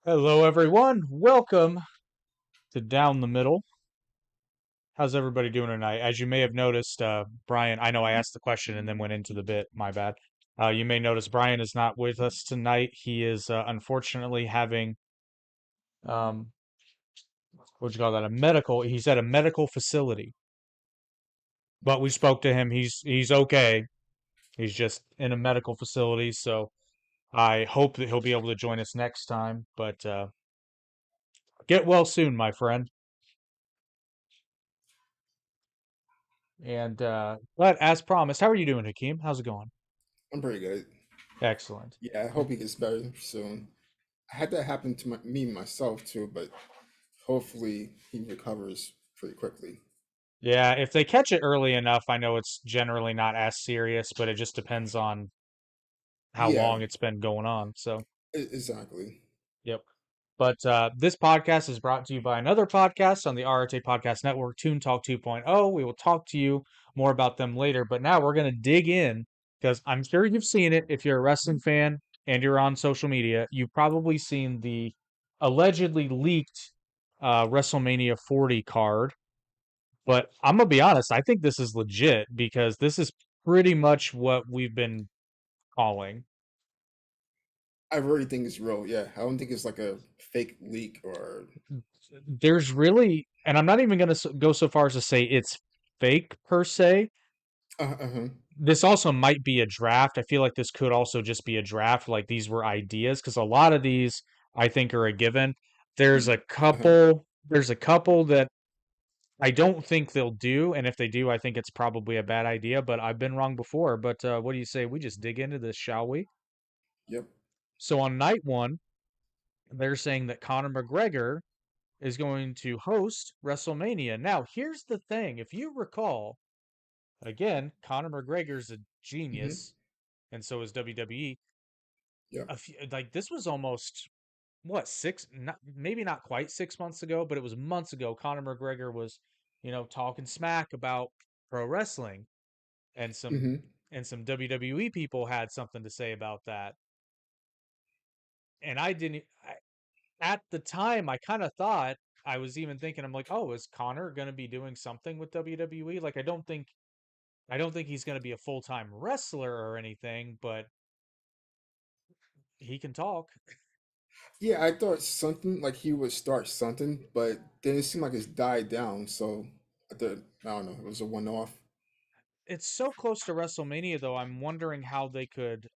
Hello, everyone. Welcome to Down the Middle. How's everybody doing tonight? As you may have noticed, Brian, I know I asked the question and then went into the bit. My bad. You may notice Brian is not with us tonight. He is unfortunately having um, what you call that? He's at a medical facility. But we spoke to him. He's okay. He's just in a medical facility. So I hope that he'll be able to join us next time. But get well soon, my friend. And but as promised, how are you doing, Hakeem? How's it going? I'm pretty good. Excellent. Yeah, I hope he gets better soon. I had that happen to me myself too, but hopefully he recovers pretty quickly. Yeah, if they catch it early enough, I know it's generally not as serious, but it just depends on how Yeah, long it's been going on. So, exactly. yep. But this podcast is brought to you by another podcast on the RTA Podcast Network, Toon Talk 2.0. We will talk to you more about them later. But now we're going to dig in because I'm sure you've seen it. If you're a wrestling fan and you're on social media, you've probably seen the allegedly leaked WrestleMania 40 card. But I'm gonna be honest, I think this is legit because this is pretty much what we've been calling. I really think it's real. Yeah, I don't think it's like a fake leak or. There's really, and I'm not even gonna go so far as to say it's fake per se. Uh-huh. This also might be a draft. I feel like this could also just be a draft. Like these were ideas because a lot of these I think are a given. There's a Uh-huh. couple. There's a couple that I don't think they'll do, and if they do, I think it's probably a bad idea. But I've been wrong before. But what do you say? We just dig into this, shall we? Yep. So on night one, they're saying that Conor McGregor is going to host WrestleMania. Now, here's the thing. If you recall, again, Conor McGregor's a Hmm. genius, and so is WWE. Yep. Like this was almost what six, not, maybe not quite 6 months ago, but it was months ago. Conor McGregor was, talking smack about pro wrestling, and Hmm. some WWE people had something to say about that. And I didn't. At the time, I kind of thought I was even thinking, I'm like, oh, is Connor going to be doing something with WWE? Like, I don't think he's going to be a full time wrestler or anything, but he can talk. Yeah, I thought something like he would start something, but then it seemed like it's died down. So I don't know. It was a one-off. It's so close to WrestleMania, though. I'm wondering how they could.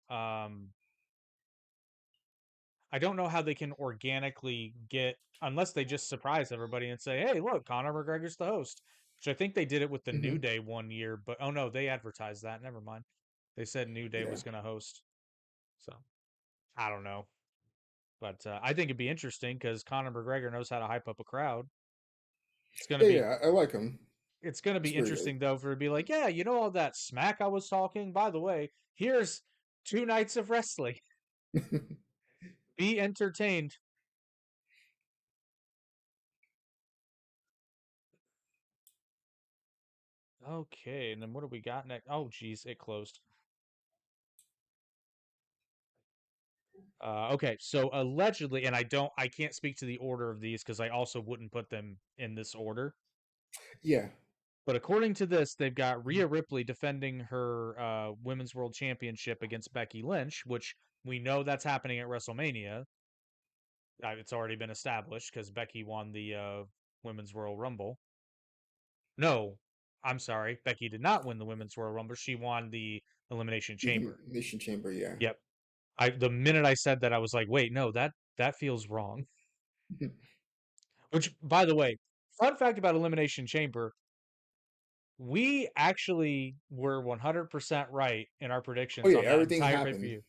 I don't know how they can organically get unless they just surprise everybody and say, "Hey, look, Conor McGregor's the host." Which I think they did it with the New Hmm. Day one year, but oh no, they advertised that. Never mind. They said New Day Yeah. was going to host. So I don't know. But I think it'd be interesting because Conor McGregor knows how to hype up a crowd. It's gonna Yeah, be yeah. I like him. it's gonna It's be pretty good. interesting though for it to be like, yeah, all that smack I was talking. By the way, here's 2 nights of wrestling. Be entertained. Okay, and then what do we got next? Oh, geez, it closed. Okay, so allegedly, and I can't speak to the order of these because I also wouldn't put them in this order. Yeah. But according to this, they've got Rhea Ripley defending her Women's World Championship against Becky Lynch, which we know that's happening at WrestleMania. It's already been established because Becky won the Women's Royal Rumble. No, I'm sorry. Becky did not win the Women's Royal Rumble. She won the Elimination Chamber. Elimination Chamber, yeah. Yep. The minute I said that, I was like, wait, no, that feels wrong. Which, by the way, fun fact about Elimination Chamber, we actually were 100% right in our Oh predictions yeah, on that everything entire pay per happened. view.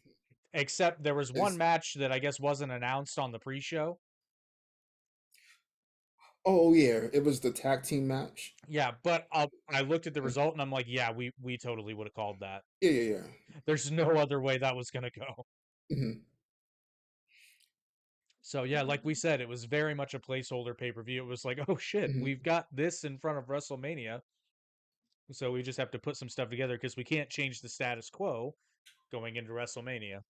Except there was one It's match that I guess wasn't announced on the pre show. oh yeah, it was the tag team match. Yeah, but I looked at the result and I'm like, yeah, we totally would have called that. Yeah, yeah, yeah. There's no other way that was gonna go. Hmm. So yeah, like we said, it was very much a placeholder pay per view. It was like, oh shit, Hmm. we've got this in front of WrestleMania, so we just have to put some stuff together because we can't change the status quo going into WrestleMania.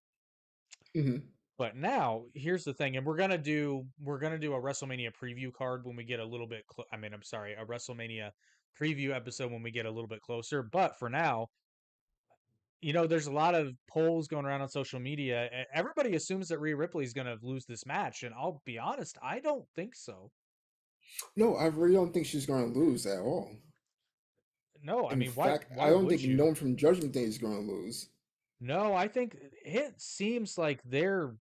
Hmm. But now, here's the thing, and we're gonna do a WrestleMania preview card when we get a little bit. I mean, I'm sorry, a WrestleMania preview episode when we get a little bit closer. But for now, there's a lot of polls going around on social media. Everybody assumes that Rhea Ripley is gonna lose this match, and I'll be honest, I don't think so. No, I really don't think she's going to lose at all. No, I In mean, why? fact, I Why don't would think no you? one from Judgment Day is going to lose. No, I think it seems like they're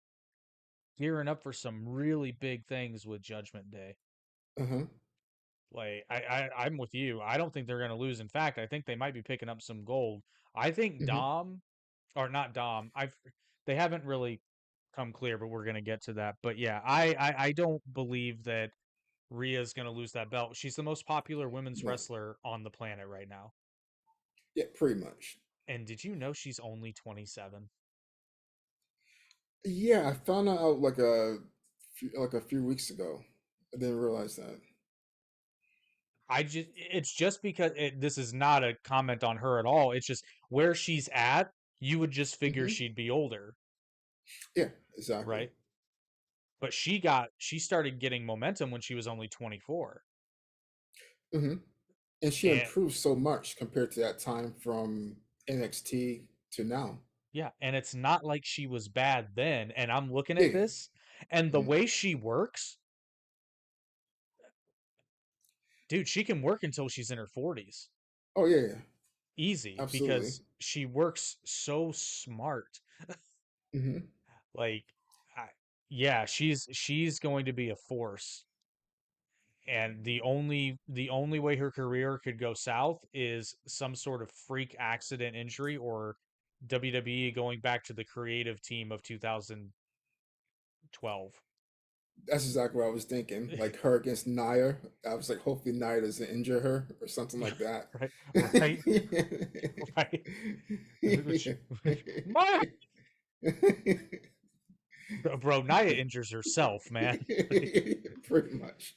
gearing up for some really big things with Judgment Day. Uh huh. Like I'm with you. I don't think they're gonna lose. In fact, I think they might be picking up some gold. I think Hmm. Dom, or not Dom. They haven't really come clear, but we're gonna get to that. But yeah, I don't believe that Rhea's gonna lose that belt. She's the most popular women's No. wrestler on the planet right now. Yeah, pretty much. And did you know she's only 27? Yeah, I found that out like a few weeks ago. I didn't realize that. It's just because this is not a comment on her at all. It's just where she's at, you would just figure Hmm. she'd be older, Yeah, exactly. right? But she started getting momentum when she was only 24. Hmm. And she And improved so much compared to that time from NXT to now. yeah, and it's not like she was bad then. And I'm looking Yeah. at this, and the Mhm. way she works, dude, she can work until she's in her 40s. Oh yeah, yeah, Easy absolutely. because she works so smart. Hmm. Like I, yeah, she's going to be a force. And the only way her career could go south is some sort of freak accident injury or WWE going back to the creative team of 2012. That's exactly what I was thinking. Like her against Nia. I was like, hopefully Nia doesn't injure her or something like that. Right, right, right. My bro, Nia injures herself, man. Like, Pretty much.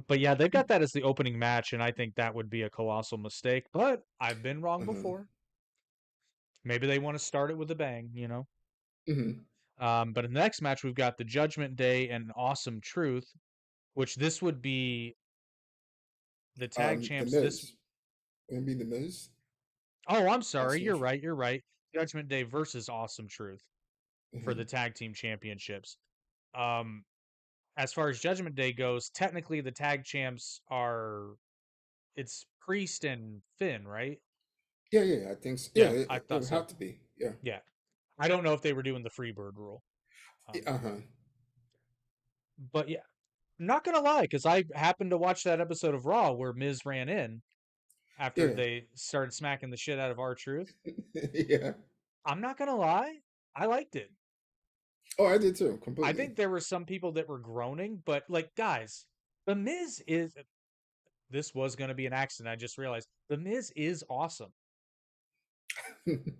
but yeah, they've got that as the opening match, and I think that would be a colossal mistake. But I've been wrong Uh-huh. before. Maybe they want to start it with a bang. Hmm. But in the next match, we've got the Judgment Day and Awesome Truth, which this would be the tag The champs. This Miz. Gonna be the Miz. Oh, I'm sorry. Awesome. You're right. You're right. Judgment Day versus Awesome Truth for Hmm. the tag team championships. Um, as far as Judgment Day goes, technically the tag champs are it's Priest and Finn, right? Yeah, yeah, I think so. Yeah, Yeah, I it thought would so. have to be. Yeah. Yeah, I don't know if they were doing the Freebird rule, um, Uh-huh. but yeah, not gonna lie, because I happened to watch that episode of Raw where Miz ran in after Yeah. they started smacking the shit out of R Truth. Yeah. I'm not gonna lie, I liked it. Oh, I did too, I completely. think there were some people that were groaning, but like, guys, the Miz is. This was gonna be an accident. I just realized the Miz is awesome.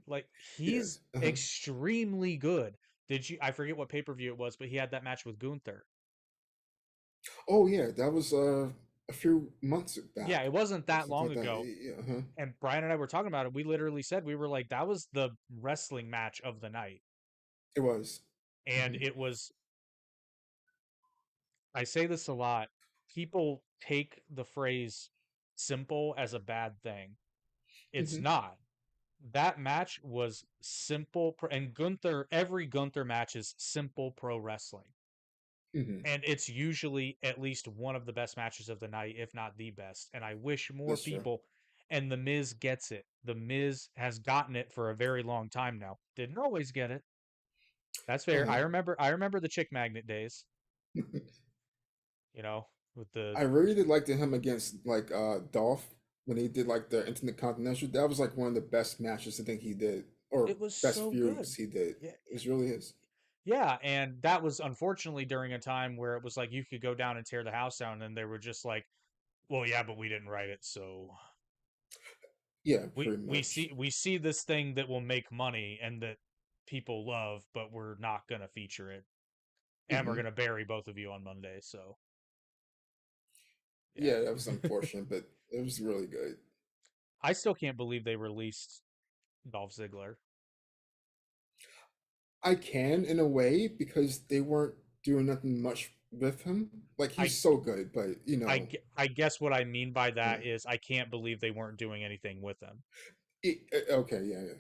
Like, he's Yes. Uh-huh. extremely good. Did you? I forget what pay per view it was, but he had that match with Gunther. Oh yeah, that was a few months Yeah, back it wasn't or that something long like that. ago. Yeah, uh-huh. And Brian and I were talking about it. We literally said we were like, that was the wrestling match of the night, It was. and Hmm. it was. I say this a lot. People take the phrase "simple" as a bad thing. It's Hmm. not. That match was simple, and every Gunther match is simple pro wrestling. Hmm. And it's usually at least one of the best matches of the night, if not the best. And I wish more That's true. people, and The Miz gets it. The Miz has gotten it for a very long time now. Didn't always get it. That's fair. Uh-huh. I remember the Chick Magnet days, with the I really did like him against like Dolph when he did like the Intercontinental. That was like one of the best matches I think he did, or it was best so good. feuds he did. Yeah, It really is. yeah, and that was unfortunately during a time where it was like you could go down and tear the house down, and they were just like, "Well, yeah, but we didn't write it, so Yeah, we pretty we much. see we see this thing that will make money and that people love, but we're not gonna feature it, and we're Hmm. gonna bury both of you on Monday." So yeah, Yeah, that was unfortunate, but it was really good. I still can't believe they released Dolph Ziggler. I can in a way because they weren't doing nothing much with him. Like I he's so good, but I guess what I mean by yeah. that is I can't believe they weren't doing anything with him Okay, yeah, yeah.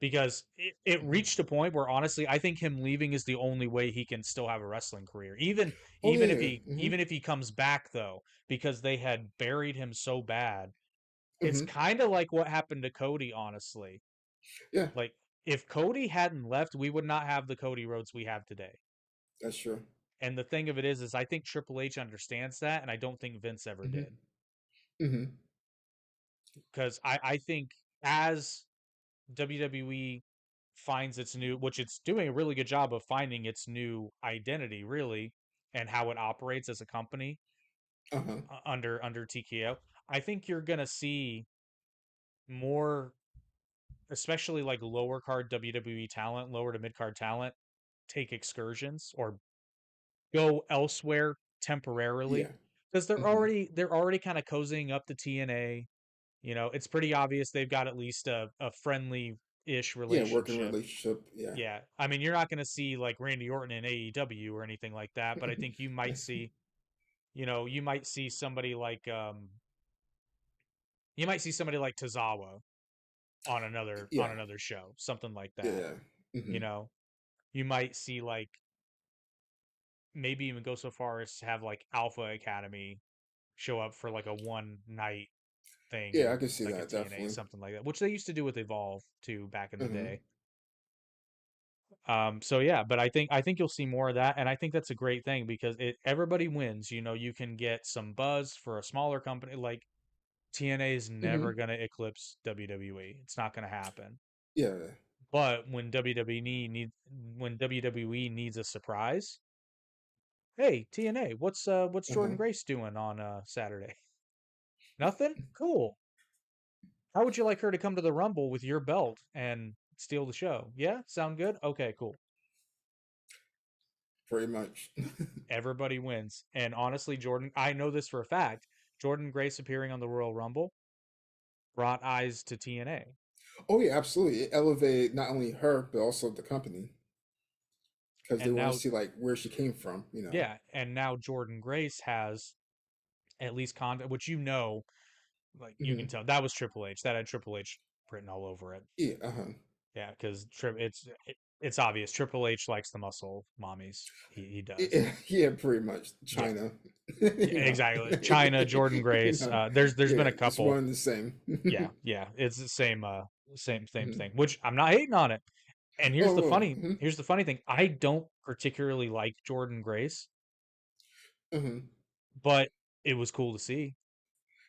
because it Hmm. reached a point where honestly I think him leaving is the only way he can still have a wrestling career. Oh Even yeah, if yeah. Hmm. even if he comes back though, because they had buried him so bad. It's Hmm. kind of like what happened to Cody, honestly. Yeah, Like if Cody hadn't left, we would not have the Cody Rhodes we have today. that's true. And the thing of it is I think Triple H understands that, and I don't think Vince ever Hmm. did. Hmm. Because I think as WWE finds its new, which it's doing a really good job of finding its new identity, really, and how it operates as a company Uh-huh. under TKO. I think you're gonna see more, especially like lower card WWE talent, lower to mid card talent, take excursions or go elsewhere temporarily Yeah. because Hmm. they're already kind of cozying up to TNA. You know, it's pretty obvious they've got at least a friendly ish Yeah, working relationship. relationship. Yeah. Yeah. I mean, you're not going to see like Randy Orton in AEW or anything like that, but I think you might see somebody like you might see somebody like Tozawa on Yeah. another show, something like that. Yeah. You Hmm. know, you might see like maybe even go so far as to have like Alpha Academy show up for like a one night thing Yeah, I in can see like a that TNA, definitely. something like that, which they used to do with Evolve too back in the Hmm. day. So yeah, but I think you'll see more of that, and I think that's a great thing because it everybody wins. You know, you can get some buzz for a smaller company like TNA is never Hmm. gonna eclipse WWE. It's not gonna happen. Yeah. But when WWE needs a surprise, hey TNA, what's Jordan Uh-huh. Grace doing on Saturday? Nothing. Cool. How would you like her to come to the Rumble with your belt and steal the show? Yeah, sound good? Okay, cool. Pretty much. Everybody wins. And honestly, Jordan, I know this for a fact. Jordan Grace appearing on the Royal Rumble brought eyes to TNA. Oh yeah, absolutely. It elevated not only her but also the company because they And want to now, see like where she came from. yeah, and now Jordan Grace has at least content, which like you can Hmm. tell that was Triple H. That had Triple H written all over it. Yeah. Uh-huh. Yeah, because it's obvious. Triple H likes the muscle mommies. He does. Yeah, yeah, pretty much. Yeah, China. yeah, exactly. China, Jordan Grace. There's been Yeah, a it's couple. one and the same. Yeah, yeah. It's the same Mhm. thing. Which I'm not hating on it. And Oh, mhm, here's the funny thing. I don't particularly like Jordan Grace, mhm. but it was cool to see.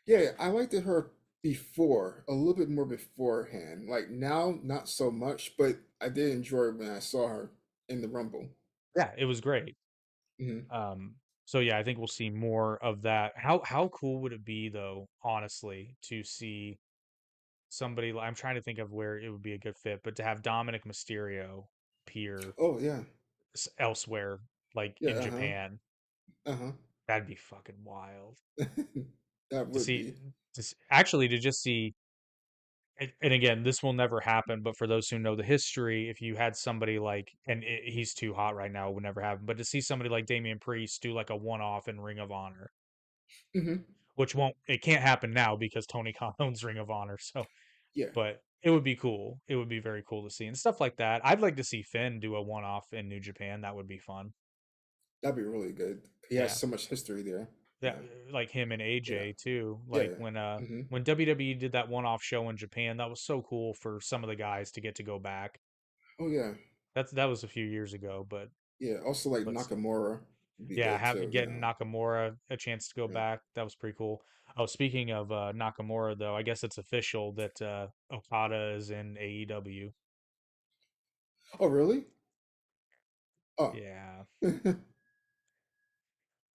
Yeah, I liked her before, a little bit more beforehand. Like now, not so much, but I did enjoy it when I saw her in the Rumble. Yeah, it was great. Hmm. Um, so yeah, I think we'll see more of that. How cool would it be though, honestly, to see somebody I'm trying to think of where it would be a good fit, but to have Dominic Mysterio appear Oh yeah, elsewhere, like yeah, in uh-huh, Japan, uh-huh. that'd be fucking wild That to would see. be. Actually to just see, and again, this will never happen. But for those who know the history, if you had somebody like, and he's too hot right now, it would never happen. But to see somebody like Damian Priest do like a one-off in Ring of Honor, Hmm. which won't, it can't happen now because Tony Khan owns Ring of Honor. So, Yeah, but it would be cool. It would be very cool to see and stuff like that. I'd like to see Finn do a one-off in New Japan. That would be fun. that'd be really good. He has Yeah, so much history there. yeah, Yeah, like him and yeah, AJ too. yeah, Like yeah. Hmm. when WWE did that one-off show in Japan, that was so cool for some of the guys to get to go back. Oh yeah, That was a few years ago, yeah. Also, like but still. Nakamura would be Yeah, good having too. getting Nakamura a chance to go Yeah. back, that was pretty cool. Oh, speaking of Nakamura though, I guess it's official that Okada is in AEW. Oh really? Oh. Yeah.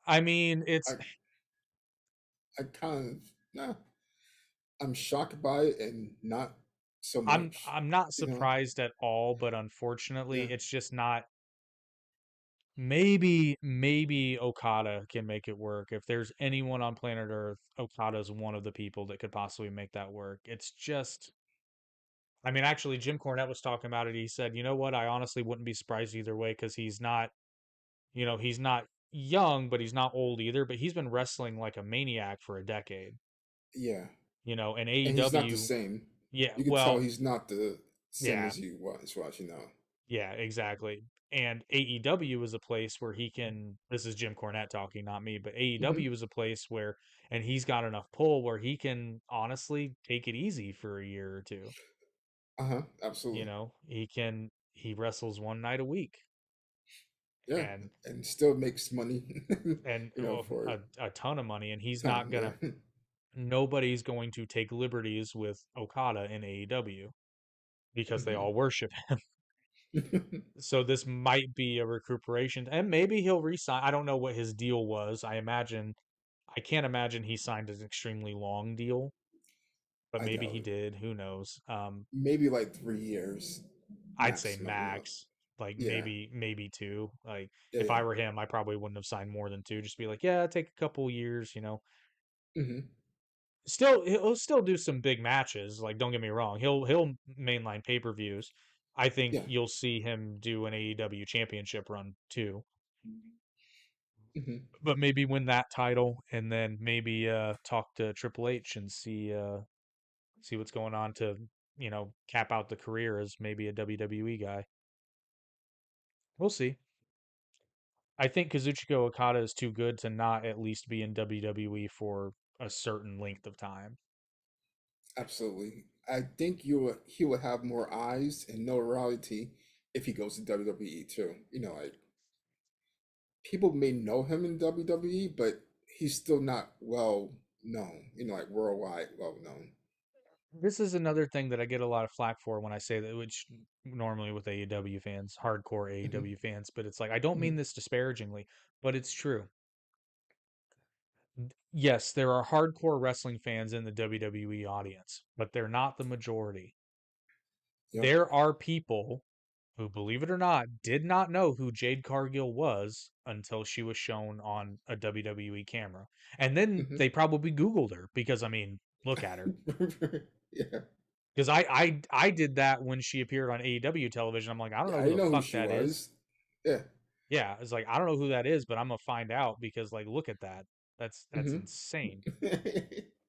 I mean, I I kind of nah, I'm shocked by it and not so much. I'm not You know? surprised at all, but Yeah. unfortunately, it's just not. Maybe Okada can make it work. If there's anyone on planet Earth, Okada's one of the people that could possibly make that work. It's just I mean, actually, Jim Cornette was talking about it. He said, you know what? I honestly wouldn't be surprised either way because he's not, he's not young, but he's not old either. But he's been wrestling like a maniac for a decade, Yeah, and and he's not the AEW, same. yeah, You can tell well, he's not the same yeah, as he was, you know. yeah, exactly. And AEW is a place where he can, this is Jim Cornette talking, not me, but Hmm. AEW is a place where, and he's got enough pull where he can honestly take it easy for a year or two. Uh-huh, absolutely. He wrestles one night a week Yeah, and and still makes money, for a ton of money, and he's not time. gonna, Yeah. nobody's going to take liberties with Okada in AEW because they Hmm. all worship him. So this might be a recuperation, and maybe he'll resign. I don't know what his deal was. I can't imagine he signed an extremely long deal, but I maybe doubt he it. did. Who knows? Maybe like 3 years I'd say maximum. max, like Yeah, maybe two. Like yeah, if yeah. I were him, I probably wouldn't have signed more than two. Just be like, yeah, take a couple years. Hmm. Still, he'll still do some big matches. Like, don't get me wrong, he'll mainline pay-per-views. I think Yeah. you'll see him do an AEW championship run too, Hmm. but maybe win that title and then maybe talk to Triple H and see what's going on to cap out the career as maybe a WWE guy. We'll see. I think Kazuchika Okada is too good to not at least be in WWE for a certain length of time. Absolutely. I think he will have more eyes and notoriety if he goes to WWE too. Like people may know him in WWE, but he's still not well known. Like worldwide well known. This is another thing that I get a lot of flack for when I say that, which normally with AEW fans, hardcore Hmm. AEW fans, but it's like, I don't Hmm. mean this disparagingly, but it's true. Yes, there are hardcore wrestling fans in the WWE audience, but they're not the majority. Yep. There are people who, believe it or not, did not know who Jade Cargill was until she was shown on a WWE camera. And then Hmm. they probably Googled her because, I mean, look at her. Yeah. Because I did that when she appeared on AEW television. I'm like, I don't Yeah. know I who didn't the know who fuck she that is. was. Yeah. Yeah, it's like I don't know who that is, but I'm gonna find out because like look at that. That's Hmm. insane.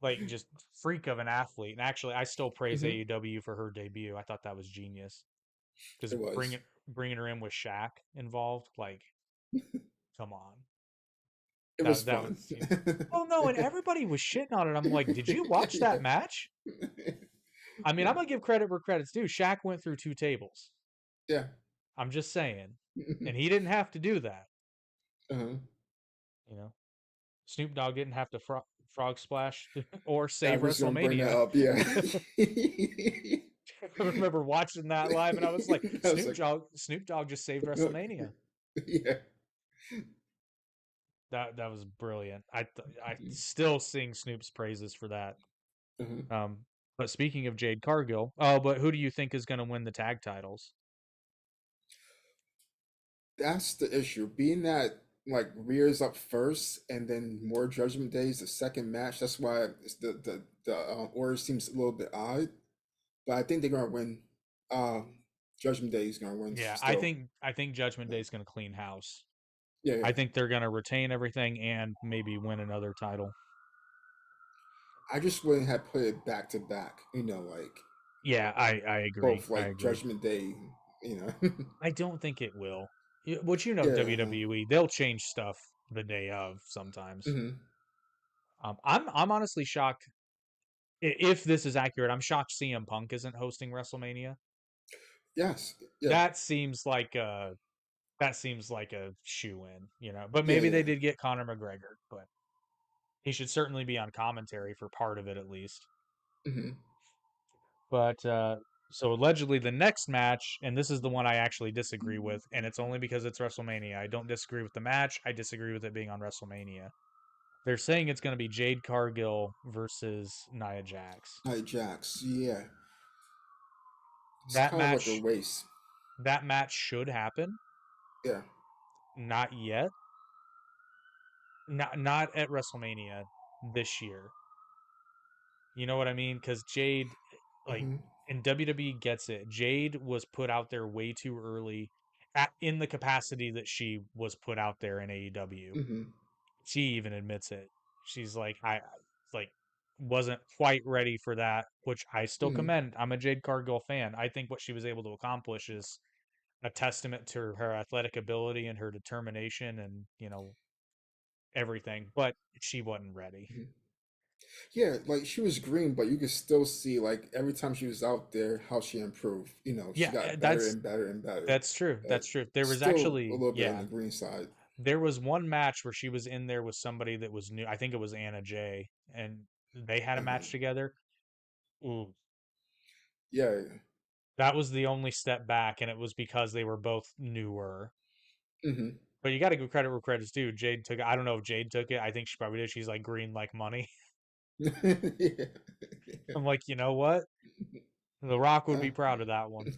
Like just freak of an athlete. And actually, I still praise Hmm. AEW for her debut. I thought that was genius because It was. bringing her in with Shaq involved, like come on. It was That fun. was oh no, and everybody was shitting on it. I'm like, did you watch that Yeah. match? I mean, I'm gonna give credit where credit's due. Shaq went through two tables. Yeah. I'm just saying. And he didn't have to do that, Uh-huh. you know. Snoop Dogg didn't have to frog splash or I save was gonna bring that WrestleMania. up. Yeah. I remember watching that live and I was like, I was like, Snoop Dogg just saved WrestleMania. yeah. That was brilliant. I still sing Snoop's praises for that. Uh-huh. Um, but speaking of Jade Cargill, oh, but who do you think is going to win the tag titles? That's the issue. Being that like Rhea's up first, and then more Judgment Days the second match. That's why the order seems a little bit odd. But I think they're gonna win. Judgment Day is gonna win Yeah, still. I think Judgment Yeah, Day is going to clean house. yeah, I yeah. think they're going to retain everything and maybe win another title. I just wouldn't have put it back to back. Like Yeah, I agree. both I like agree. Judgment Day. You know. I don't think it will. What you know, Yeah. WWE, they'll change stuff the day of sometimes. Hmm. I'm honestly shocked if this is accurate. I'm shocked CM Punk isn't hosting WrestleMania. Yes. Yeah. That seems like a shoe in, But Yeah. maybe they Yeah. did get Conor McGregor, but he should certainly be on commentary for part of it at least. Hmm. But so allegedly the next match, and this is the one I actually disagree with, and it's only because it's WrestleMania. I don't disagree with the match. I disagree with it being on WrestleMania. They're saying it's going to be Jade Cargill versus Nia Jax. Nia Jax. Yeah. It's That kind of like a match, race. that match should happen. Yeah. Not yet. Not at WrestleMania this year. You know what I mean? Because Jade, like, Hmm. and WWE gets it. Jade was put out there way too early in the capacity that she was put out there in AEW. Hmm. She even admits it. She's like, like wasn't quite ready for that, which I still Hmm. commend. I'm a Jade Cargill fan. I think what she was able to accomplish is a testament to her athletic ability and her determination and, everything, but she wasn't ready. Hmm. Yeah, like she was green, but you could still see like every time she was out there how she improved. She Yeah, got better that's and better and better. that's true. But That's true. There was still a actually, little bit on yeah, the green side. there was one match where she was in there with somebody that was new. I think it was Anna Jay, and they had a Uh-huh. match together. Ooh, Yeah. that was the only step back, and it was because they were both newer. Hmm. But you got to give credit where credit's due. Jade took it. I don't know if Jade took it. I think she probably did. She's like green like money. Yeah. I'm like, you know what? The Rock would Uh, be proud of that one.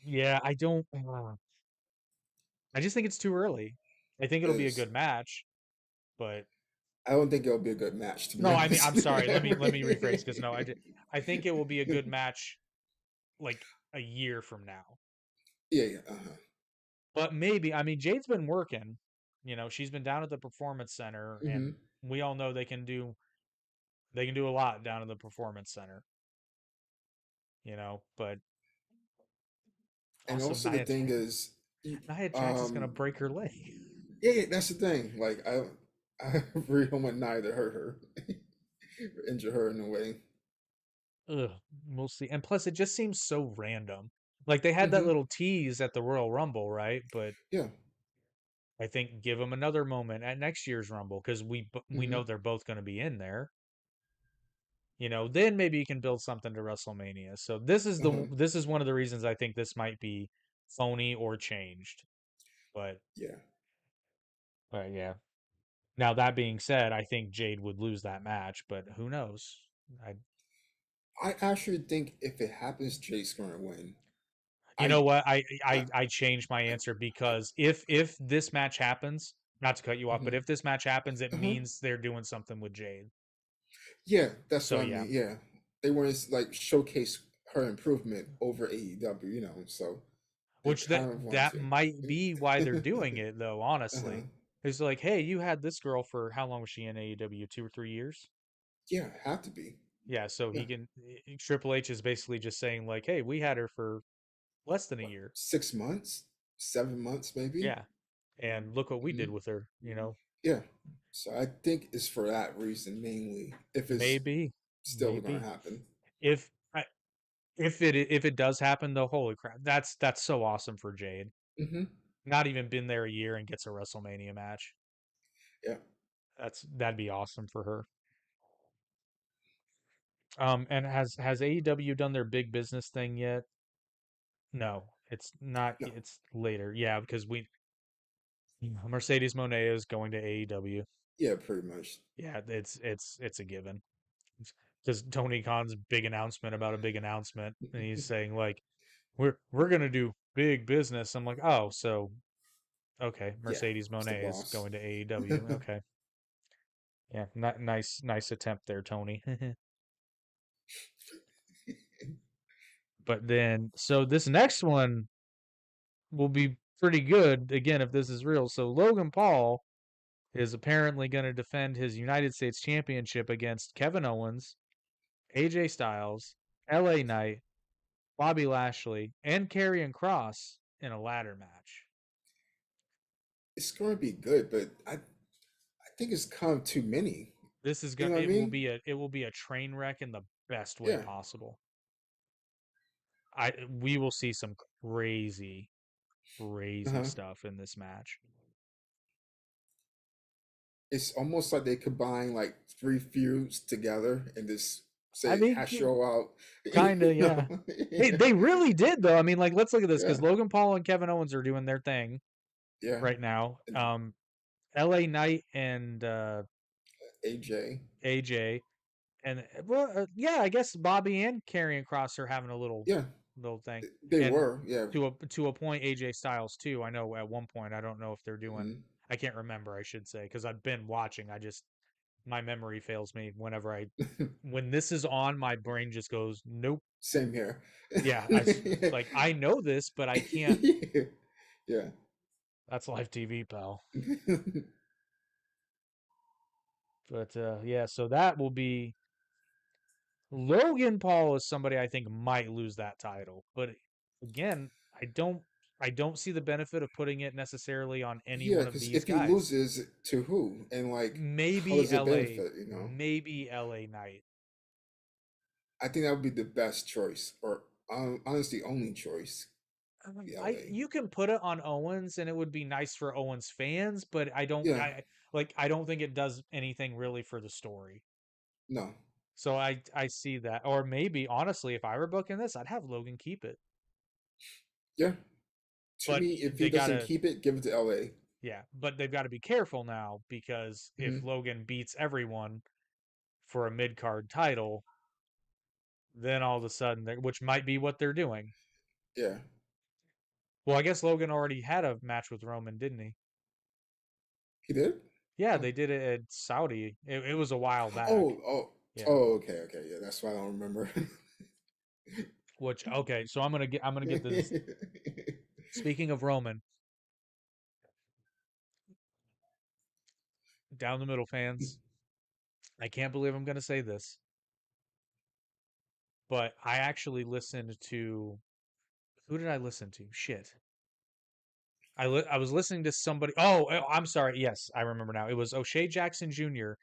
Yeah, I don't. I just think it's too early. I think it'll be a is good match, but I don't think it'll be a good match, to be no, I mean, I'm honest. sorry. Let me rephrase because no, I think it will be a good match like a year from now. Yeah, yeah. Uh-huh. But maybe, I mean, Jade's been working. She's been down at the performance center, Hmm. and we all know they can do a lot down in the performance center. But And also also the thing is, you, Nia Jax is gonna um, break her leg. yeah, yeah, that's the thing. Like I really don't want Nia to hurt her, or injure her in a way. Ugh, we'll see. And plus, it just seems so random. Like they had that Hmm. little tease at the Royal Rumble, right? But Yeah. I think give them another moment at next year's Rumble because we Hmm. know they're both going to be in there. Then maybe you can build something to WrestleMania. So Uh-huh. this is one of the reasons I think this might be phony or changed. But Yeah. but yeah. Now that being said, I think Jade would lose that match, but who knows? I I actually think if it happens, Jake's gonna win. You I know what? I I changed my I, answer because if this match happens, not to cut you off, but mhm. if this match happens, it Uh-huh. means they're doing something with Jade. Yeah, that's So what I yeah, mean. Yeah, they want to like showcase her improvement over AEW. So they which that kind of want that to. might be why they're doing it though, Uh-huh. honestly. It's like, hey, you had this girl for how long was she in AEW? 2 or 3 years? Yeah, have to be. Yeah, so Yeah, Triple H is basically just saying like, hey, we had her for less than a what, year. 6 months, 7 months, maybe. Yeah. And look what we Hmm. did with her. Yeah, so I think it's for that reason mainly. If it's Maybe, still gonna maybe. happen. If I, if it does happen though, holy crap, that's so awesome for Jade. Hmm. Not even been there a year and gets a WrestleMania match. Yeah, That'd be awesome for her. And has AEW done their big business thing yet? No, it's not. no, It's later. Yeah, because Mercedes Moné is going to AEW. yeah, pretty much. Yeah, it's a given. Because Tony Khan's big announcement about a big announcement, and he's saying like, we're gonna do big business. I'm like, oh, so okay, Yeah, Mercedes it's the Moné is boss. going to AEW. Okay. Yeah, nice attempt there, Tony. But then, so this next one will be pretty good again if this is real. So Logan Paul is apparently going to defend his United States Championship against Kevin Owens, AJ Styles, LA Knight, Bobby Lashley, and Karrion Cross in a ladder match. It's going to be good, but I think it's kind of too many. This is You going know what I mean? it will be a train wreck in the best way Yeah. possible. We will see some crazy Uh-huh. stuff in this match. It's almost like they combine like three feuds together and just I say think hash it all out. kind of, yeah. They really did though. I mean, like let's look at this Yeah. because Logan Paul and Kevin Owens are doing their thing Yeah. right now. And LA Knight and AJ. AJ and well, yeah, I guess Bobby and Karrion Cross are having a Yeah. little thing, They and were. Yeah. to a point, AJ Styles too. I know at one point, I don't know if they're doing. Mhm. I can't remember. I should say because I've been watching. I just my memory fails me whenever when this is on, my brain just goes, nope. Same here. Yeah, like I know this, but I can't. Yeah. That's live TV, pal. But yeah, so that will be Logan Paul is somebody I think might lose that title. But again, I don't see the benefit of putting it necessarily on any Yeah, one of because these if he guys. loses to who, and like, how Maybe does it LA, benefit? You know, maybe LA Knight. I think that would be the best choice, or honestly, only choice. The I LA. you can put it on Owens and it would be nice for Owens fans, but Yeah. I don't think it does anything really for the story. No. So I see that. Or maybe honestly, if I were booking this, I'd have Logan keep it. Yeah. To But me, if he they doesn't gotta keep it, give it to LA. yeah, but they've got to be careful now because if Hmm. Logan beats everyone for a mid card title, then all of a sudden, which might be what they're doing. Yeah. Well, I guess Logan already had a match with Roman, didn't he? He did. Yeah, Oh. they did it at Saudi. It was a while back. Oh. Oh. Yeah. Oh. Okay. Okay. Yeah. That's why I don't remember. Which okay, so I'm gonna get this. Speaking of Roman, down the middle fans, I can't believe I'm gonna say this, but I actually listened to who did I listen to? Shit. I was listening to somebody. I'm sorry. Yes, I remember now. It was O'Shea Jackson Jr.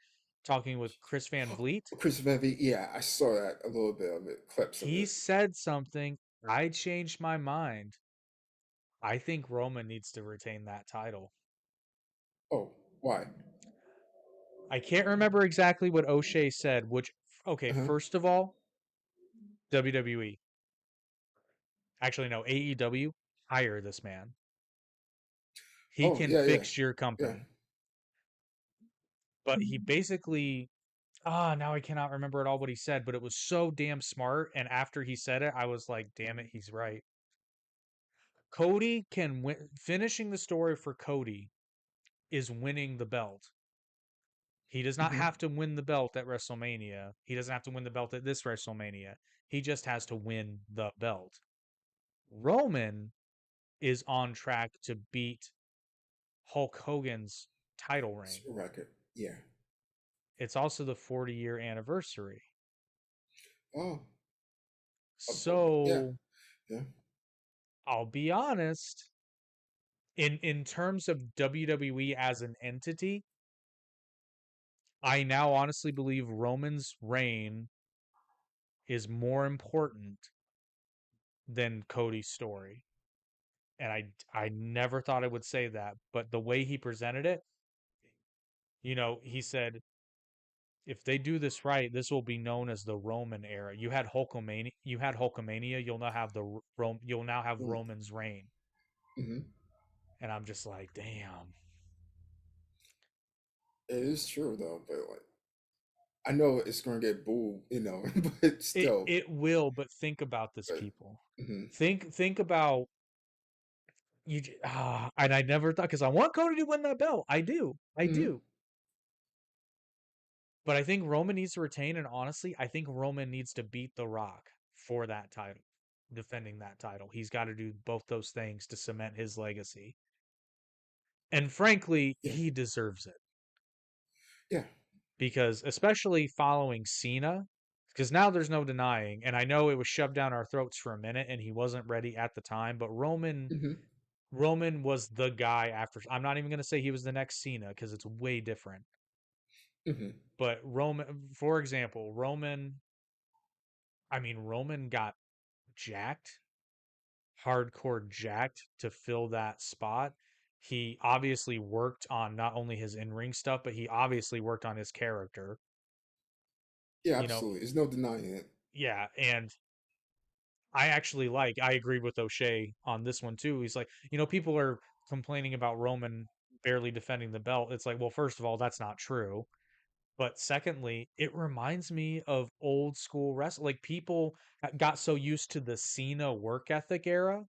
talking with Chris Van Vliet. Chris Bevy. Yeah, I saw that a little bit of it, clips of He it. said something. I changed my mind. I think Roman needs to retain that title. Oh, why? I can't remember exactly what O'Shea said. Which okay, Uh huh. first of all, WWE. Actually, no, AEW. Hire this man. He Oh can yeah, yeah, fix your yeah. company. But he basically now I cannot remember at all what he said, but it was so damn smart. And after he said it, I was like, damn it, he's right. Cody can win. Finishing the story for Cody is winning the belt. He does not Hmm. have to win the belt at WrestleMania. He doesn't have to win the belt at this WrestleMania. He just has to win the belt. Roman is on track to beat Hulk Hogan's title reign. Record. Yeah. It's also the 40-year anniversary. Oh. Yeah. So Yeah. I'll be honest, in terms of WWE as an entity, I now honestly believe Roman's reign is more important than Cody's story. And I never thought I would say that, but the way he presented it, he said if they do this right, this will be known as the Roman era. You had Hulkamania, you'll now have Roman's reign. Mm-hmm. And I'm just like, damn. It is true though, but like, I know it's gonna get booed, but still. It will, but think about this, But. people. Hmm. Think about and I never thought because I want Cody to win that belt. I Hmm. do. But I think Roman needs to retain, and honestly, I think Roman needs to beat The Rock for that title, defending that title. He's got to do both those things to cement his legacy. And frankly, Yeah. he deserves it Yeah. because, especially following Cena, because now there's no denying, and I know it was shoved down our throats for a minute, and he wasn't ready at the time. But Hmm. Roman was the guy after. I'm not even going to say he was the next Cena because it's way different. Hmm. But Roman, for example, Roman got jacked, hardcore jacked to fill that spot. He obviously worked on not only his in ring stuff, but he obviously worked on his character. Yeah. You know, Absolutely. There's no denying it. yeah. And I agree with O'Shea on this one too. He's like, people are complaining about Roman barely defending the belt. It's like, well, first of all, that's not true. But secondly, it reminds me of old school wrestling. Like people got so used to the Cena work ethic era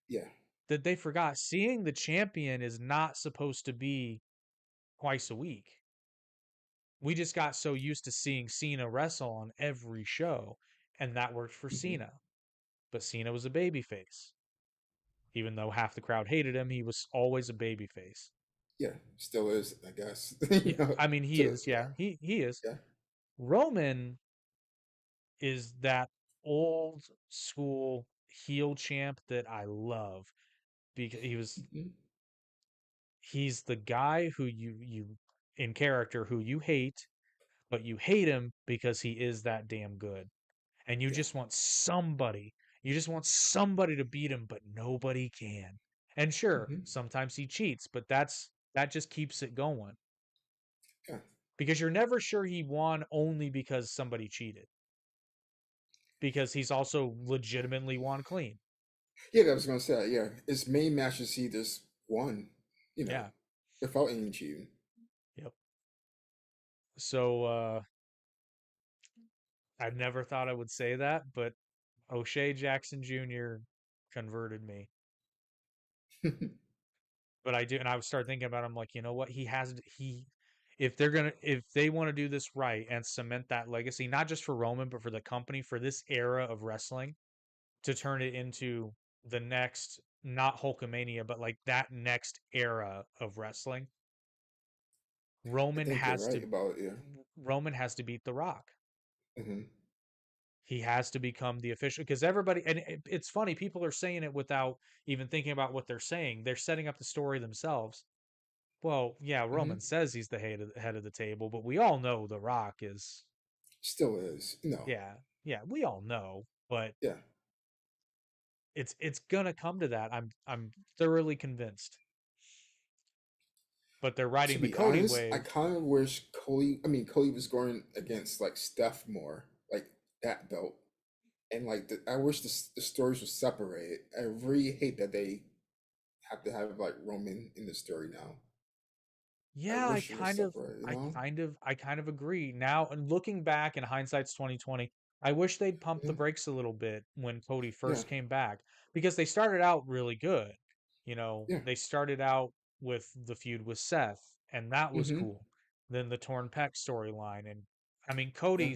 Yeah. that they forgot seeing the champion is not supposed to be twice a week. We just got so used to seeing Cena wrestle on every show, and that worked for Hmm. Cena. But Cena was a babyface. Even though half the crowd hated him, he was always a babyface. Yeah, still is, I guess. Yeah, I mean he is. Yeah, Yeah, he is. yeah. Roman is that old school heel champ that I love because Hmm. he's the guy who you in character who you hate, but you hate him because he is that damn good. And Yeah. you just want somebody to beat him, but nobody can. And sure, Hmm. sometimes he cheats, but that just keeps it going Yeah. because you're never sure he won only because somebody cheated, because he's also legitimately won clean. Yeah, I was gonna say, yeah. His main matches he just won, you know, Yeah. without any cheating. Yep. So I never thought I would say that, but O'Shea Jackson Jr. converted me. But I do, and I would start thinking about him like, you know what? If if they want to do this right and cement that legacy, not just for Roman, but for the company, for this era of wrestling, to turn it into the next, not Hulkamania, but like that next era of wrestling, I Roman think you're has to right about it. Roman has to beat The Rock. Yeah. Hmm. He has to become the official because everybody, and it's funny, people are saying it without even thinking about what they're saying. They're setting up the story themselves. Well, yeah, Hmm. Roman says he's the head of the table, but we all know The Rock is. Still is, Yeah, yeah, we all know, but yeah. it's gonna come to that. I'm thoroughly convinced. But they're To riding the be Cody honest, I wave. kind of wish Cody. I mean, Cody was going against like Steph more, like that belt, and like I wish the stories were separated. I really hate that they have to have like Roman in the story now. I Yeah, wish it was separate. I kind of agree. Now, and looking back in hindsight's 2020, I wish they'd pump the Yeah. brakes a little bit when Cody Yeah. first came back because they started out really good. You know, Yeah. they started out with the feud with Seth, and that was Mm-hmm. cool. Then the torn pec storyline, and I mean Yeah.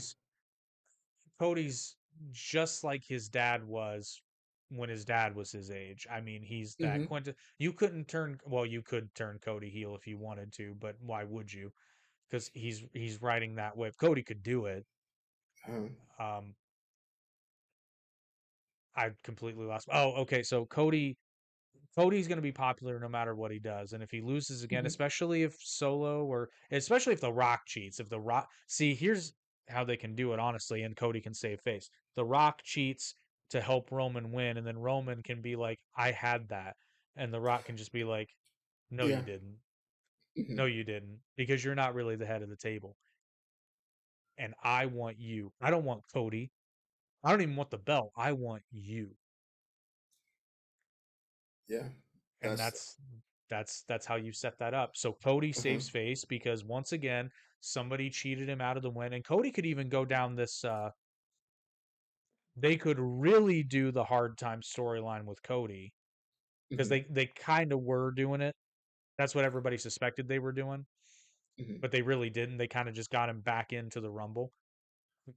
Cody's just like his dad was when his dad was his age. I mean, he's that Mm-hmm. Quentin. You couldn't turn, well, you could turn Cody heel if you wanted to, but why would you? Because he's riding that wave. Cody could do it. Uh, Um, I completely lost. Oh, okay. So Cody's going to be popular no matter what he does, and if he loses again, mm-hmm. especially if Solo or especially if The Rock cheats, if The Rock, see, here's how they can do it honestly, and Cody can save face. The Rock cheats to help Roman win, and then Roman can be like, "I had that," and The Rock can just be like, "No, you Yeah. didn't. Mm-hmm. No, you didn't, because you're not really the head of the table, and I want you. I don't want Cody. I don't even want the belt. I want you." Yeah. And That's that's how you set that up. So Cody uh-huh. saves face because once again somebody cheated him out of the win, and Cody could even go down this. They could really do the hard time storyline with Cody because Mm-hmm. they kind of were doing it. That's what everybody suspected they were doing, Mm-hmm. but they really didn't. They kind of just got him back into the Rumble.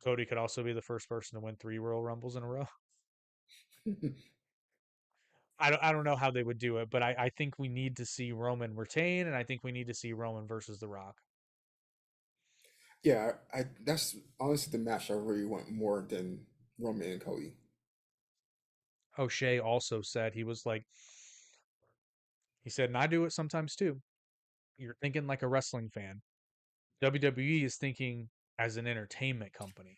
Cody could also be the first person to win 3 Royal Rumbles in a row. I don't know how they would do it, but I think we need to see Roman retain, and I think we need to see Roman versus The Rock. Yeah, I that's honestly the match I really want more than Roman and Cody. O'Shea also said he was like, he said, and I do it sometimes too. You're thinking like a wrestling fan. WWE is thinking as an entertainment company.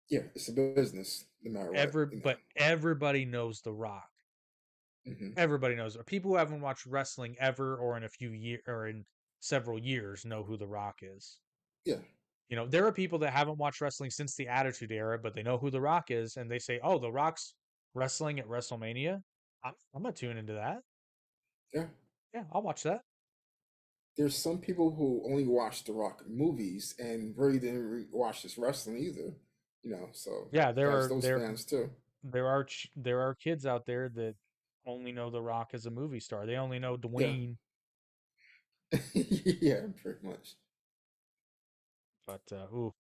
Yeah, it's a business, no matter what, But everybody knows The Rock. Hmm. Everybody knows. People who haven't watched wrestling ever or in a few years or in several years know who The Rock is. Yeah, You know, there are people that haven't watched wrestling since the Attitude Era, but they know who The Rock is, and they say, "Oh, The Rock's wrestling at WrestleMania. I'm gonna tune into that. yeah. Yeah, I'll watch that." There's some people who only watch The Rock movies and really didn't watch this wrestling either. So Yeah, there's those fans too. there are kids out there that only know The Rock as a movie star. They only know Yeah, Dwayne. yeah, pretty much. But ooh,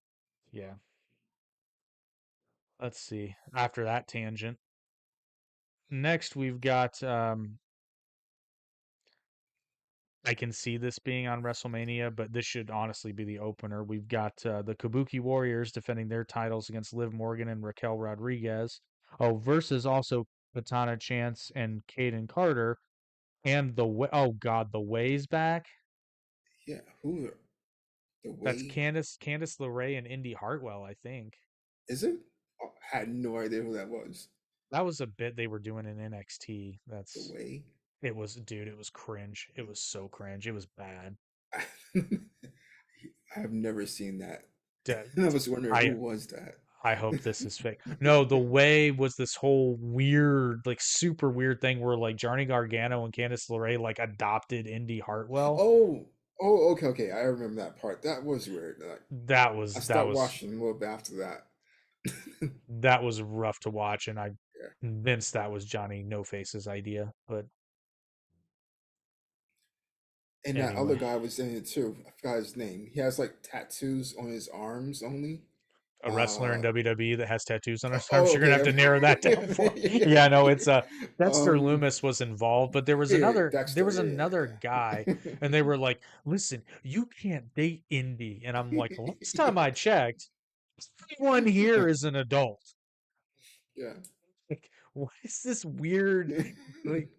yeah. Let's see. After that tangent, next we've got I can see this being on WrestleMania, but this should honestly be the opener. We've got the Kabuki Warriors defending their titles against Liv Morgan and Raquel Rodriguez. Oh, versus also Katana Chance and Caden Carter and oh God, the Way's back. Yeah, who are the That's way Candice LeRae and Indy Hartwell, I think. is it? Oh, I had no idea who that was. That was a bit they were doing in NXT. The That's way. it was, dude. It was cringe. It was so cringe. It was bad. I've never seen that. D- And I was wondering who I was that. I hope this is fake. No, the way was this whole weird, like super weird thing where like Johnny Gargano and Candice LeRae like adopted Indy Hartwell. Oh, oh, okay, okay. I remember that part. That was weird. Like, That I was that stopped was watching a little bit after that. that was rough to watch, and I'm Yeah. convinced that was Johnny No Face's idea. But And that other anyway, guy was in it too. I forgot his name. He has like tattoos on his arms only. a wrestler in Uh WWE that has tattoos on his arms, oh, you're gonna have to okay. narrow that down for me. Yeah. Yeah, no, it's Dexter um Loomis was involved, but yeah, there Dexter, was another guy, yeah, and they were like, "Listen, you can't date Indy," and I'm like, "Last time yeah. I checked, everyone here is an adult. Yeah. Like, what is this weird, Yeah. like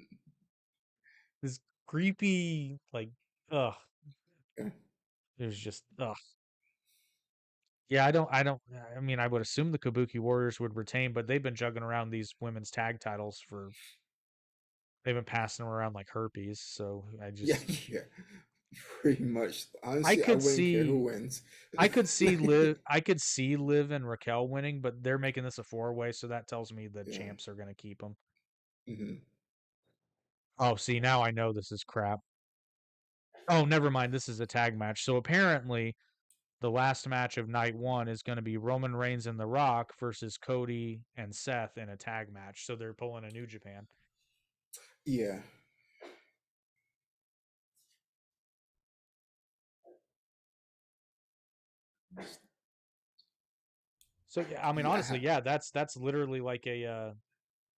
this creepy, like, ugh." Yeah. It was just ugh. Yeah, I mean, I would assume the Kabuki Warriors would retain, but they've been jugging around these women's tag titles for they've been passing them around like herpes, so Yeah, yeah. Pretty much. I Honestly, I could wouldn't care who see wins. I could see Liv and Raquel winning, but they're making this a four-way, so that tells me the Yeah. champs are going to keep them. Hmm. Oh, see, now I know this is crap. Oh, never mind, this is a tag match. So apparently, the last match of night 1 is going to be Roman Reigns and The Rock versus Cody and Seth in a tag match. So they're pulling a New Japan. Yeah. So yeah, I mean honestly, Yeah. yeah, that's literally like a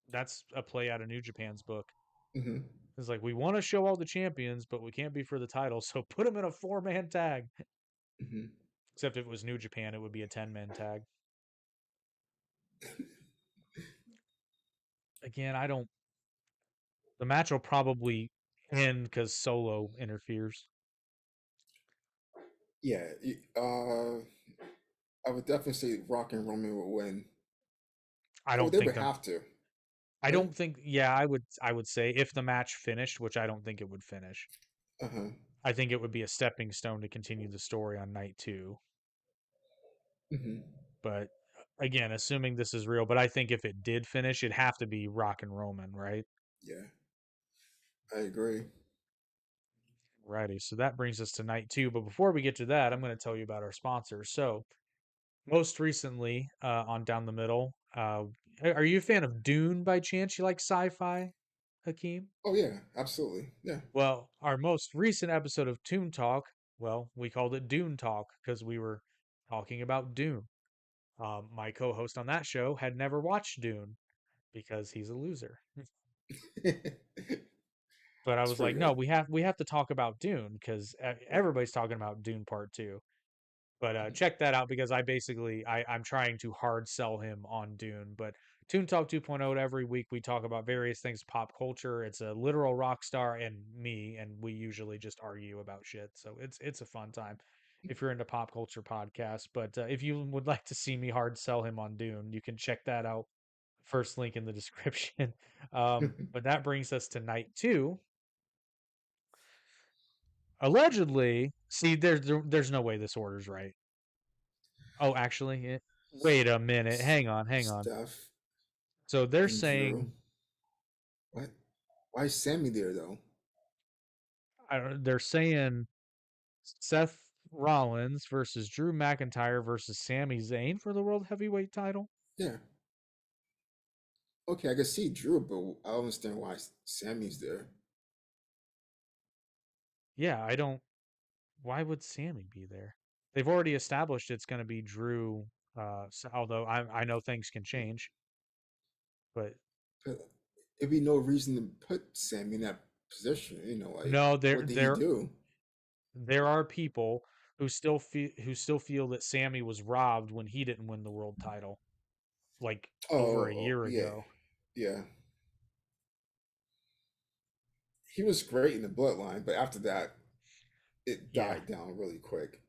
that's a play out of New Japan's book. Hmm. It's like we want to show all the champions, but we can't be for the title, so put them in a four-man tag. Hmm. Except if it was New Japan, it would be a 10-man tag. Again, I don't. The match will probably end because Solo interferes. Yeah. I would definitely say Rock and Roman will win. I Oh, don't they think would them. have to, I right? don't think. Yeah, I would say if the match finished, which I don't think it would finish. Uh huh. I think it would be a stepping stone to continue the story on night 2. Hmm. But again, assuming this is real, but I think if it did finish, it'd have to be Rock and Roman, right? Yeah, I agree. Righty. So that brings us to night 2. But before we get to that, I'm going to tell you about our sponsors. So most recently, on Down the Middle, are you a fan of Dune by chance? You like sci-fi, Hakeem? Oh yeah, absolutely. Yeah. Well, our most recent episode of Toon Talk, well, we called it Dune Talk because we were talking about Dune. My co-host on that show had never watched Dune because he's a loser. But I It's was pretty like, no, good. we have to talk about Dune because Yeah. everybody's talking about Dune Part 2. But check that out because I'm trying to hard sell him on Dune. But Toon Talk 2.0 every week we talk about various things pop culture. It's a literal rock star and me, and we usually just argue about shit. So it's a fun time if you're into pop culture podcasts. But if you would like to see me hard sell him on Dune, you can check that out. First link in the description. But that brings us to night 2. Allegedly, see, there's no way this order's right. Oh, actually, wait a minute. Hang on. Steph So they're and Drew. saying, What? Why is Sammy there though? I don't, they're saying Seth Rollins versus Drew McIntyre versus Sami Zayn for the World Heavyweight title. Yeah. Okay, I can see Drew, but I don't understand why Sammy's there. Yeah, I don't. Why would Sammy be there? they've already established it's going to be Drew. Although I know things can change, but But it'd be no reason to put Sammy in that position. Like no, what did he do? there are people who still feel that Sammy was robbed when he didn't win the world title like over a Oh year yeah, ago. yeah. He was great in the Bloodline, but after that, it Yeah, died down really quick.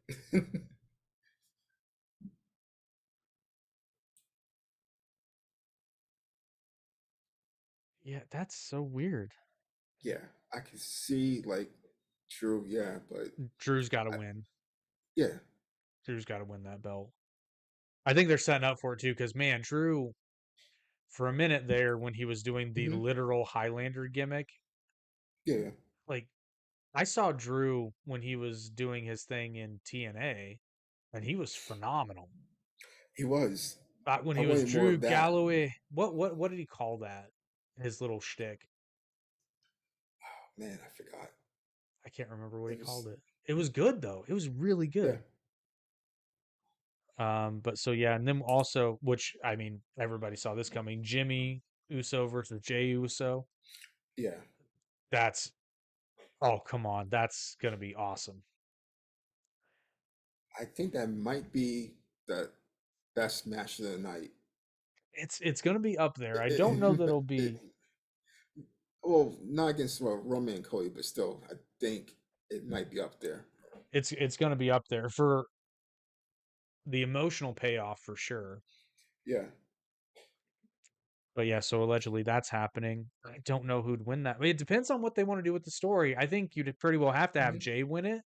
yeah, that's so weird. Yeah, I can see like true. Yeah, but Drew's got to I, win. yeah. Drew's got to win that belt. I think they're setting up for it too, because man, Drew for a minute there when he was doing the Hmm. literal Highlander gimmick, Yeah, like I saw Drew when he was doing his thing in TNA, and he was phenomenal. he was. When I he was wanted more Drew of that. Galloway, what did he call that? His little shtick. Man, I forgot. I can't remember what he It was called it. It was good though. It was really yeah, good. But so yeah, and then also, which I mean, everybody saw this coming. Jimmy Uso versus Jay Uso. yeah. That's oh come on, that's gonna be awesome. I think that might be the best match of the night. It's gonna be up there. It, I don't know that it, it'll it, be. well, not against Roman and Cody, but still, I think it might be up there. It's gonna be up there for the emotional payoff for sure. Yeah. But yeah, so allegedly that's happening. I don't know who'd win that. I mean, it depends on what they want to do with the story. I think you'd pretty well have to have Hmm. Jay win it,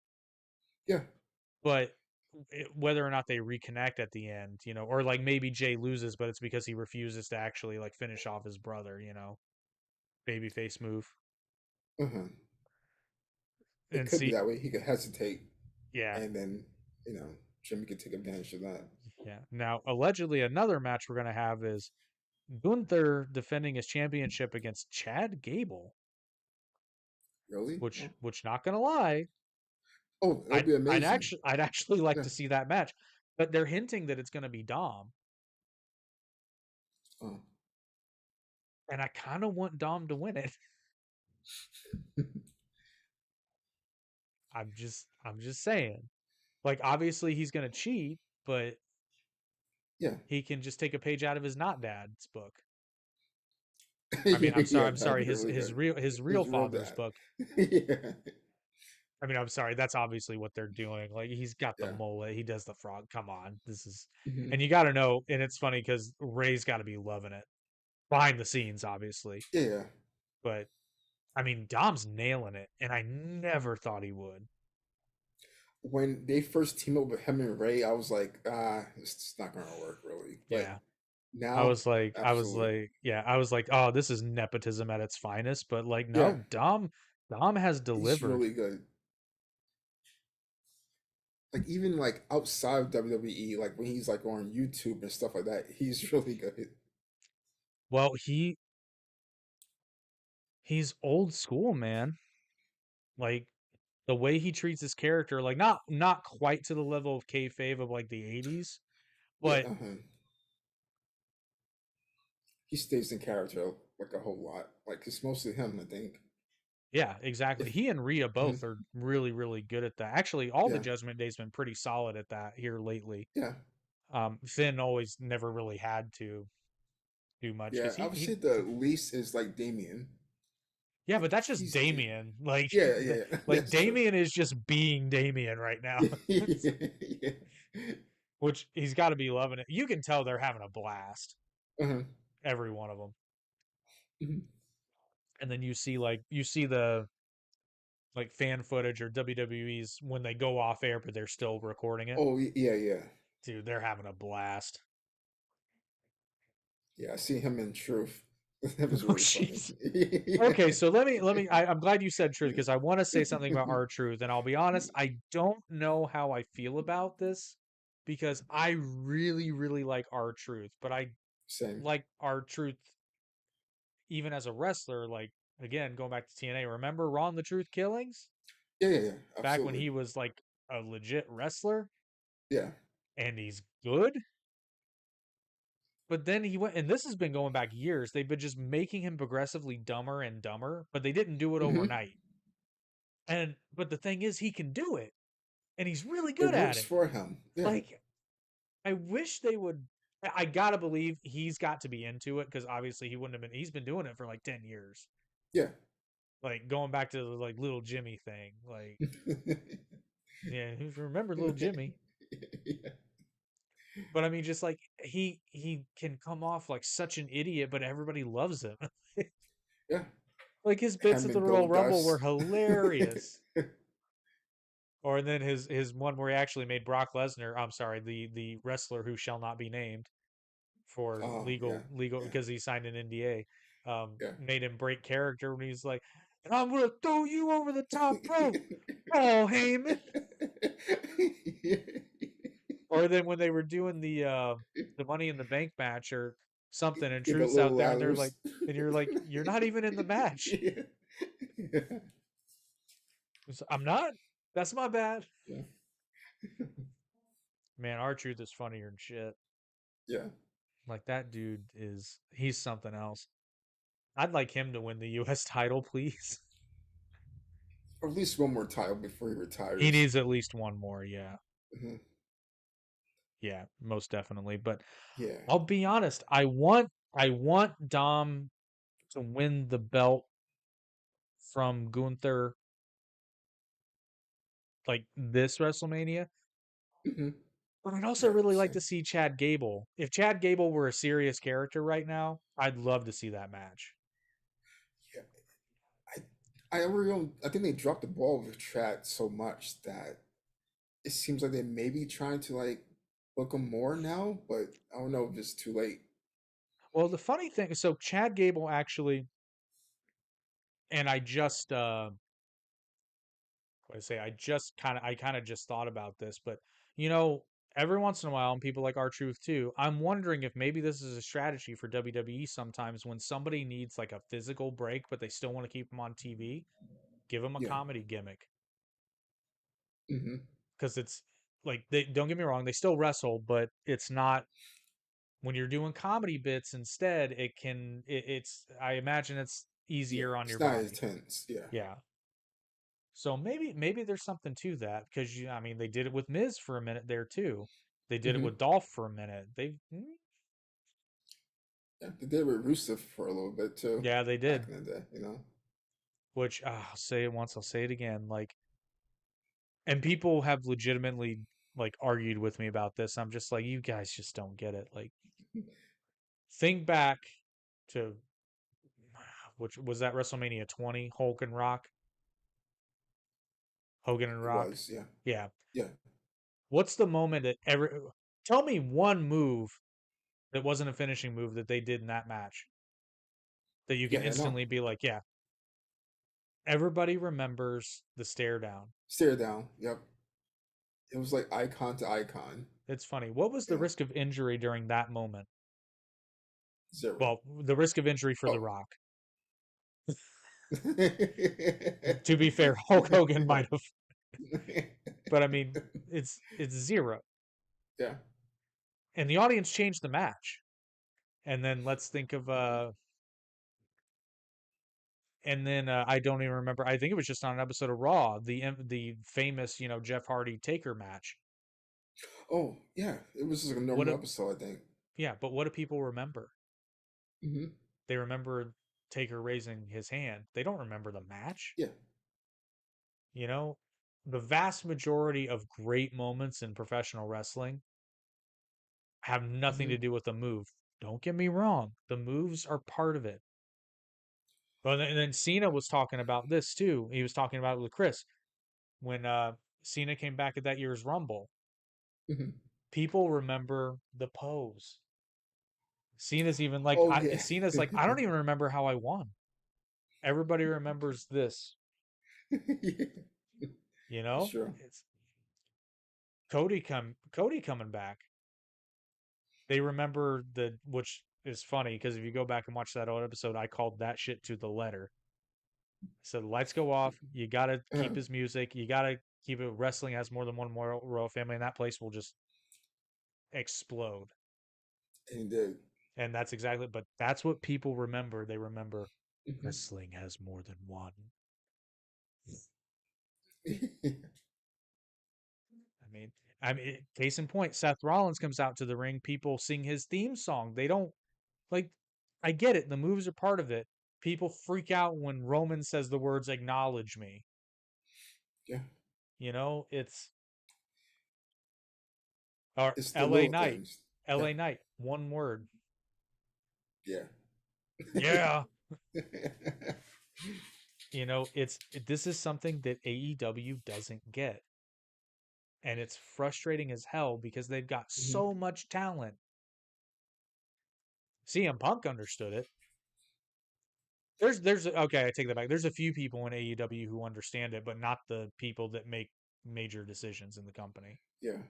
Yeah. but whether or not they reconnect at the end, or like maybe Jay loses, but it's because he refuses to actually like finish off his brother, babyface move. Uh-huh. It And could be see, that way. He could hesitate, yeah, and then you know Jimmy could take advantage of that. yeah. Now, allegedly, another match we're gonna have is Gunther defending his championship against Chad Gable, Really? which not gonna lie, Oh, that'll I'd be I'd amazing. actually I'd actually like Yeah. to see that match, but they're hinting that it's gonna be Dom, Oh. and I kind of want Dom to win it. I'm just saying. Like obviously he's gonna cheat, but Yeah. he can just take a page out of his not dad's book. I mean, Yeah, I'm that'd sorry, be really good. his real He's real father's dad. book. Yeah. I mean, I'm sorry, that's obviously what they're doing. Like he's got the Yeah. mullet, he does the frog. Come on, this is, Hmm. and you got to know, and it's funny because Ray's got to be loving it behind the scenes, obviously. Yeah. But I mean, Dom's nailing it, and I never thought he would. When they first teamed up with him and Ray, I was like, it's not gonna work really. But Yeah, now, I was absolutely. like, yeah, I was like, oh, this is nepotism at its finest. But like, Yeah, no, Dom has he's delivered. really good. Like even like outside of WWE, like when he's like on YouTube and stuff like that, he's really good. Well, he's old school, man. Like the way he treats his character, like not quite to the level of kayfabe of like the '80s, Yeah, but he stays in character like a whole lot. Like it's mostly him, I think. yeah, exactly. If He and Rhea mhm, both are really, really good at that. Actually, all the yeah, Judgment Day's been pretty solid at that here lately. yeah, Finn always never really had to do much yeah. because I would say the least is like Damien. yeah, but that's just He's Damien. Like, yeah, yeah, like that's true. Damien is just being Damien right now, Yeah. which he's got to be loving it. You can tell they're having a blast, Uh-huh. every one of them. Mhm. And then you see the like fan footage or WWE's when they go off air, but they're still recording it. Oh yeah, yeah, Dude, they're having a blast. yeah. I see him in Truth. That was Oh, really funny. jeez. Yeah. Okay, so I'm glad you said truth because I want to say something about our truth. And I'll be honest, I don't know how I feel about this because I really, really like our truth, but I Same. like our truth even as a wrestler. Like, again, going back to TNA, remember Ron the Truth Killings? Yeah, yeah, yeah, Back when absolutely. he was like a legit wrestler? Yeah. and he's good. But then he went, and this has been going back years. They've been just making him progressively dumber and dumber, but they didn't do it Hmm. overnight. And but the thing is, he can do it, and he's really It good at works it. for him. Yeah. Like I wish they would. I gotta believe he's got to be into it because obviously he wouldn't have been. He's been doing it for like 10 years, Yeah. like going back to the like little Jimmy thing. Like, yeah, who's remember little Jimmy? Yeah. But I mean, just like he can come off like such an idiot, but everybody loves him. Yeah. Like his bits Him at the and Royal Rumble were Goldust. hilarious. Or then his one where he actually made Brock Lesnar. I'm sorry, the wrestler who shall not be named for Oh yeah. legal Yeah. because he signed an NDA. Yeah. Made him break character when he's like, "And I'm gonna throw you over the top rope, Paul Heyman." Or then when they were doing the Money in the Bank match or something, and Get the Truth's little out there, and they're like, ladders. and you're like, you're not even in the match. Yeah. Yeah. I'm not. That's my bad. Yeah. Man, our Truth is funnier than shit. Yeah. Like that dude he's something else. I'd like him to win the U.S. title, please. Or at least one more title before he He retires. needs at least one more. Yeah, Hmm. yeah, most definitely. But Yeah. I'll be honest. I want Dom to win the belt from Gunther, like this WrestleMania. Hmm. But I'd also Yeah. really like Same. to see Chad Gable. If Chad Gable were a serious character right now, I'd love to see that match. Yeah. I really I think they dropped the ball with Trad so much that it seems like they may be trying to like book him more now, but I don't know if it's too late. Well, the funny thing, so Chad Gable actually, and I just what I say, I kind of just thought about this, but you know, every once in a while, and people like our Truth too, I'm wondering if maybe this is a strategy for WWE sometimes when somebody needs like a physical break, but they still want to keep them on TV, give them a Yeah. comedy gimmick Hmm. because it's like they don't get me wrong, they still wrestle, but it's not when you're doing comedy bits instead. It's I imagine it's Yeah. easier on your It's not as body. tense. Yeah. Yeah. So maybe there's something to that because I mean they did it with Miz for a minute there too. They did it Hmm. with Dolph for a minute. Yeah. They did it with Rusev for a little bit too, Yeah, they back did. in the day, you know? Which I'll say it once, I'll say it again. Like, and people have legitimately like argued with me about this. I'm just like, you guys just don't get it. Like, think back to which was that WrestleMania 20, Hulk and Rock, Hogan and It Rock. was, yeah. Yeah. Yeah. What's the moment that ever? Tell me one move that wasn't a finishing move that they did in that match that you can Yeah, I know. instantly be like, yeah, everybody remembers the stare down. Stare down. Yep. It was like icon to icon. It's funny. What was the Yeah. risk of injury during that moment? Zero. Well, the risk of injury for The Oh. Rock. To be fair, Hulk Hogan might have, but I mean, it's zero. Yeah. And the audience changed the match. And then let's think of and then I don't even remember. I think it was just on an episode of Raw, the famous Jeff Hardy Taker match. Oh, yeah. It was just like a What normal a episode, I think. Yeah, but what do people remember? Hmm. They remember Taker raising his hand. They don't remember the match. Yeah. You know, the vast majority of great moments in professional wrestling have nothing Hmm. to do with the move. Don't get me wrong, the moves are part of it. But and then Cena was talking about this too. He was talking about it with Chris when Cena came back at that year's Rumble. Hmm. People remember the pose. Cena's even like Oh, yeah. Cena's like I don't even remember how I won. Everybody remembers this. Yeah. You For know, sure. it's Cody coming back. They remember which is funny because if you go back and watch that old episode, I called that shit to the letter. So the lights go off. You gotta Uh, keep his music. You gotta keep it. Wrestling has more than one royal family, and that place will just explode. And did. And that's exactly, but that's what people remember. They remember Hmm. wrestling has more than one. I mean, case in point, Seth Rollins comes out to the ring. People sing his theme song. They don't like. I get it. The moves are part of it. People freak out when Roman says the words "acknowledge me." Yeah, It's or it's the L.A. little Knight. things. Yeah, L.A. Knight. One word. yeah. Yeah. This is something that AEW doesn't get, and it's frustrating as hell because they've got Hmm. so much talent. CM Punk understood it. There's okay, I take that back. There's a few people in AEW who understand it, but not the people that make major decisions in the company. Yeah,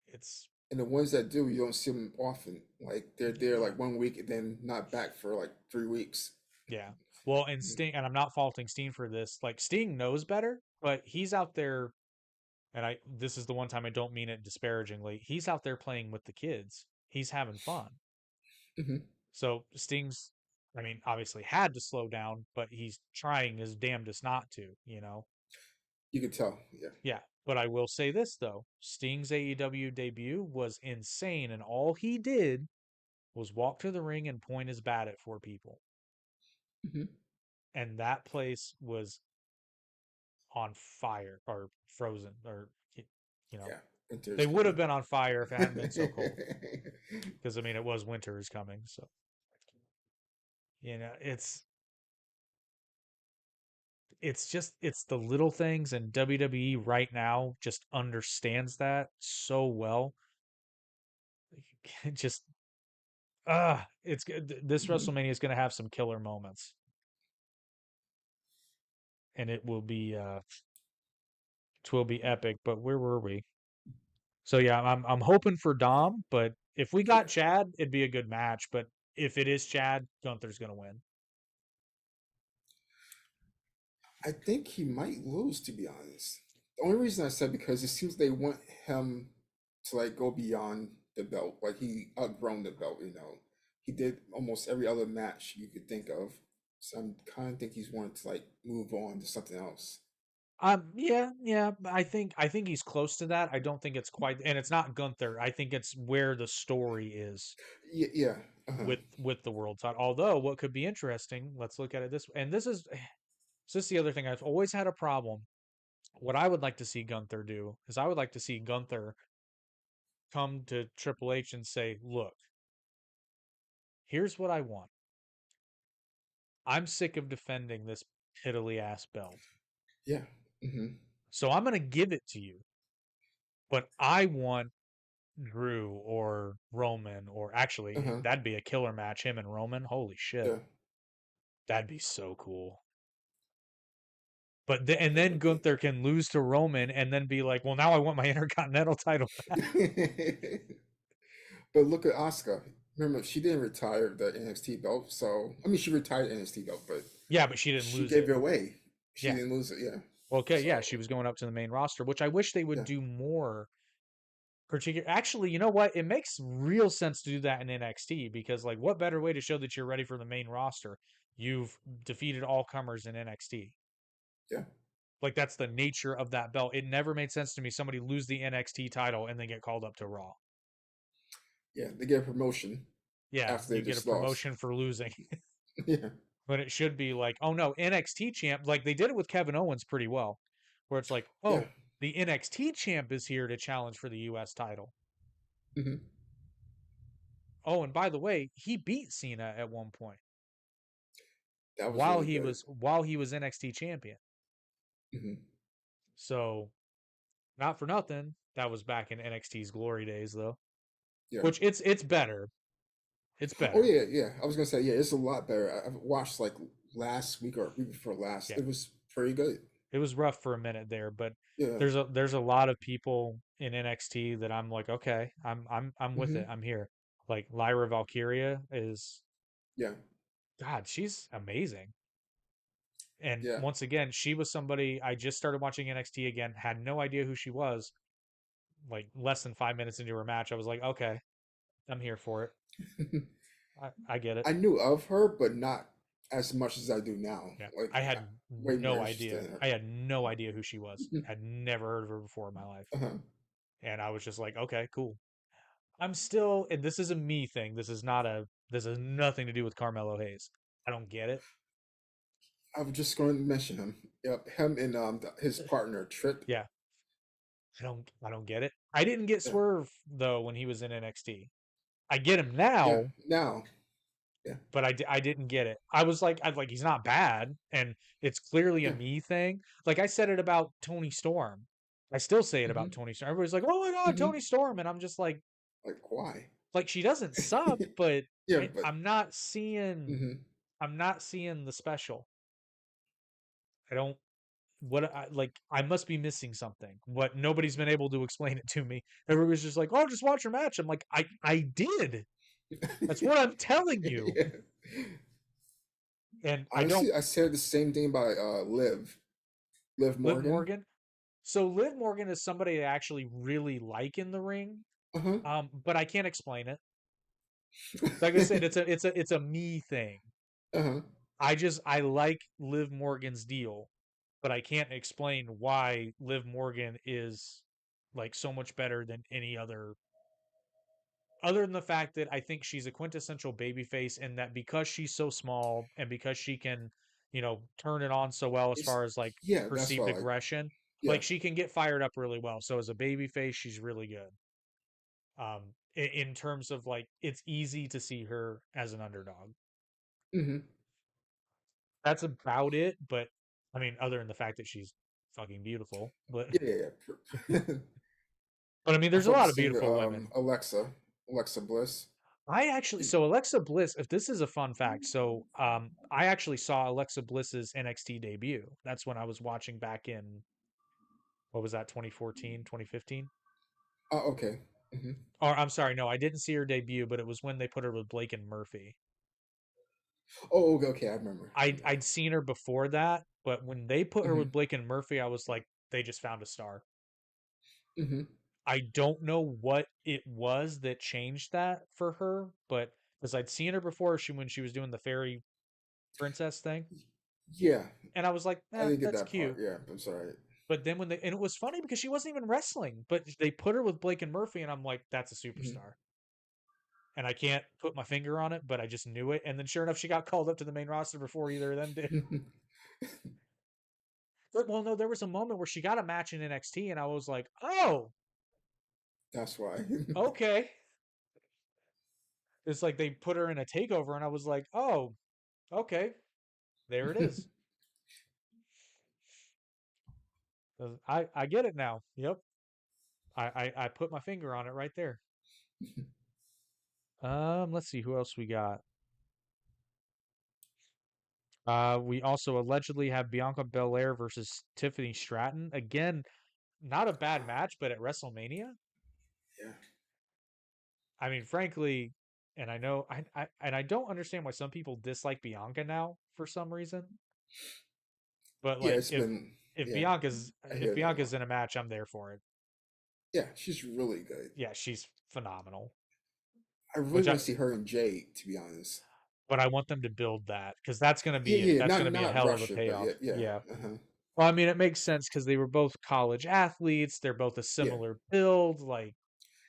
It's and the ones that do, you don't see them often. Like they're there yeah, like 1 week and then not back for like 3 weeks. yeah. Well, and Mhm. Sting, and I'm not faulting Sting for this. Like Sting knows better, but he's out there, and I this is the one time I don't mean it disparagingly. He's out there playing with the kids. He's having fun. Hmm. So Sting's, I mean, obviously had to slow down, but he's trying his damnedest not to. You can tell. Yeah. Yeah, but I will say this though. Sting's AEW debut was insane, and all he did was walk to the ring and point his bat at four people. Hmm. And that place was on fire or frozen or you know, Yeah. Winter is they would have coming. been on fire if it hadn't been so cold. Because I mean it was winter is coming, so it's the little things, and WWE right now just understands that so well. It just it's good. This Hmm. WrestleMania is going to have some killer moments, and it will be epic. But where were we? So yeah, I'm hoping for Dom, but if we Yeah. got Chad, it'd be a good match. But if it is Chad, Gunther's going to win. I think he might lose, to be honest. The only reason I said because it seems they want him to like go beyond the belt. Like he outgrown the belt, you know. He did almost every other match you could think of. So I'm kind of think he's wanting to like move on to something else. Yeah, yeah. I think he's close to that. I don't think it's quite, and it's not Gunther. I think it's where the story is Yeah, yeah. Uh-huh. with the world title. Although what could be interesting, let's look at it this, and this is the other thing I've always had a problem. What I would like to see Gunther do is I would like to see Gunther come to Triple H and say, "Look, here's what I want. I'm sick of defending this piddly ass belt. Yeah. Hmm. So I'm going to give it to you. But I want Drew or Roman, or actually, Uh-huh. that'd be a killer match, him and Roman. Holy shit. Yeah. That'd be so cool. And It then would be. Gunther can lose to Roman and then be like, well, now I want my Intercontinental title back. But look at Asuka. Remember, she didn't retire the NXT belt. So I mean, she retired the NXT belt, but Yeah, but she didn't she lose gave it. it away. She Yeah. didn't lose it. Yeah. Okay, yeah, So she was going up to the main roster, which I wish they would yeah, do more particular. Actually, you know what? It makes real sense to do that in NXT because, like, what better way to show that you're ready for the main roster? You've defeated all comers in NXT. yeah, Like, that's the nature of that belt. It never made sense to me somebody lose the NXT title and then get called up to Raw. yeah. They get a promotion Yeah, after they you get a just lost. promotion for losing. Yeah, But it should be like, oh no, NXT champ. Like, they did it with Kevin Owens pretty well, where it's like, yeah. oh, the NXT champ is here to challenge for the US title. Hmm. Oh, and by the way, he beat Cena at one point That was while really he good. was while he was NXT champion. Hmm. So, not for nothing, that was back in NXT's glory days though. Yeah. Which it's better. It's Oh better. yeah, yeah. I was gonna say yeah. It's a lot better. I've watched like last week or week before last. Yeah. It was pretty good. It was rough for a minute there, but Yeah. there's a lot of people in NXT that I'm like, okay, I'm with it. Hmm. I'm here. Like Lyra Valkyria is Yeah. God, she's amazing. And Yeah. once again, she was somebody I just started watching NXT again, had no idea who she was. like less than 5 minutes into her match, I was like, okay, I'm here for it. I get it. I knew of her, but not as much as I do now. Yeah. Like I had way more no interested idea. in her. I had no idea who she was. Had never heard of her before in my life. Uh-huh. And I was just like, okay, cool. I'm still, and this is a me thing. This has nothing to do with Carmelo Hayes. I don't get it. I was just going to mention him. Yep, him and his partner Trip. Yeah. I don't get it. I didn't get Yeah, Swerve though when he was in NXT. I get him yeah. now, Now, yeah. but I didn't get it. I like he's not bad, and it's clearly a Yeah. me thing. Like I said it about Tony Storm. I still say it Mm-hmm. about Tony Storm. Everybody's like, "Oh my God, Mm-hmm. Tony Storm," and I'm just Like why? like she doesn't suck, but Yeah, but mm-hmm. I'm not seeing the special. I don't what I like I must be missing something. What nobody's been able to explain it to me. Everybody's just like, "Oh, just watch her match." I'm like, I did. That's what I'm telling you. Yeah. And I don't Honestly, I said the same thing about Liv Liv Morgan. Morgan. So Liv Morgan is somebody I actually really like in the ring. Uh-huh. But I can't explain it. Like I said, it's a me thing. Uh-huh. I like Liv Morgan's deal, but I can't explain why Liv Morgan is like so much better than any other than the fact that I think she's a quintessential babyface and that because she's so small and because she can, turn it on so well as It's far as like yeah, that's perceived what I like. aggression, Yeah. like she can get fired up really well. So as a babyface, she's really good. In terms of like it's easy to see her as an underdog. Mm-hmm. That's about it, but I mean other than the fact that she's fucking beautiful, but Yeah, yeah, yeah. but I mean I there's a felt the lot of same with beautiful women. Alexa Bliss. I actually She, so Alexa Bliss, if this is a fun fact, so I actually saw Alexa Bliss's NXT debut. That's when I was watching back in what was that 2014, 2015? oh, okay. Mm-hmm. Or I'm sorry, no, I didn't see her debut, but it was when they put her with Blake and Murphy. Oh, okay, okay, I remember. I remember. I'd seen her before that, but when they put her Mm-hmm. with Blake and Murphy, I was like, they just found a star. Mm-hmm. I don't know what it was that changed that for her, but because I'd seen her before, when she was doing the fairy princess thing, Yeah, and I was like, I didn't get that's that part. cute. Yeah, I'm sorry. But then and it was funny because she wasn't even wrestling, but they put her with Blake and Murphy, and I'm like, that's a superstar. And I can't put my finger on it, but I just knew it. And then sure enough, she got called up to the main roster before either of them did. Mm-hmm. But, well, no, there was a moment where she got a match in NXT, and I was like, oh, That's why. okay. It's like they put her in a takeover, and I was like, oh, okay, there it is. I get it now. Yep, I put my finger on it right there. Let's see who else we got. We also allegedly have Bianca Belair versus Tiffany Stratton. Again, not a bad match, but at WrestleMania, Yeah. I mean, frankly, and I know I don't understand why some people dislike Bianca now for some reason. But Yeah, like it's been yeah. I if hear that a Bianca's lot. in a match, I'm there for it. Yeah, she's really good. Yeah, she's phenomenal. I really Which want to see her and Jay, to be honest. but I want them to build that because Yeah, yeah, that's not gonna be a not hell of a rush it, but payoff. yeah, yeah, Yeah. uh-huh. Well, I mean, it makes sense because they were both college athletes. They're both a Yeah, similar build. Like,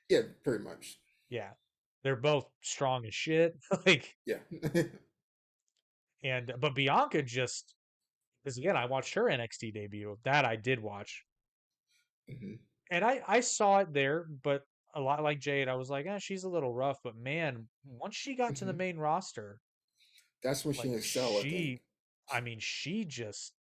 yeah, pretty much. yeah, they're both strong as shit. Like, Yeah. and but Bianca just because again, I watched her NXT debut. That I did watch, Hmm. and I saw it there. But a lot like Jade, I was like, she's a little rough. But man, once she got to the Hmm. main roster, That's when she like excel, I think. I mean, she just,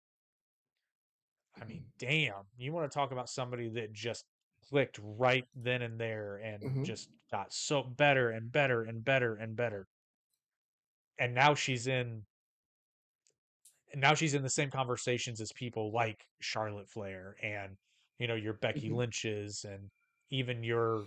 I mean, damn, you want to talk about somebody that just clicked right then and there and Hmm. just got so better and better and better and better. And now she's in the same conversations as people like Charlotte Flair and your Becky Hmm. Lynch's and even your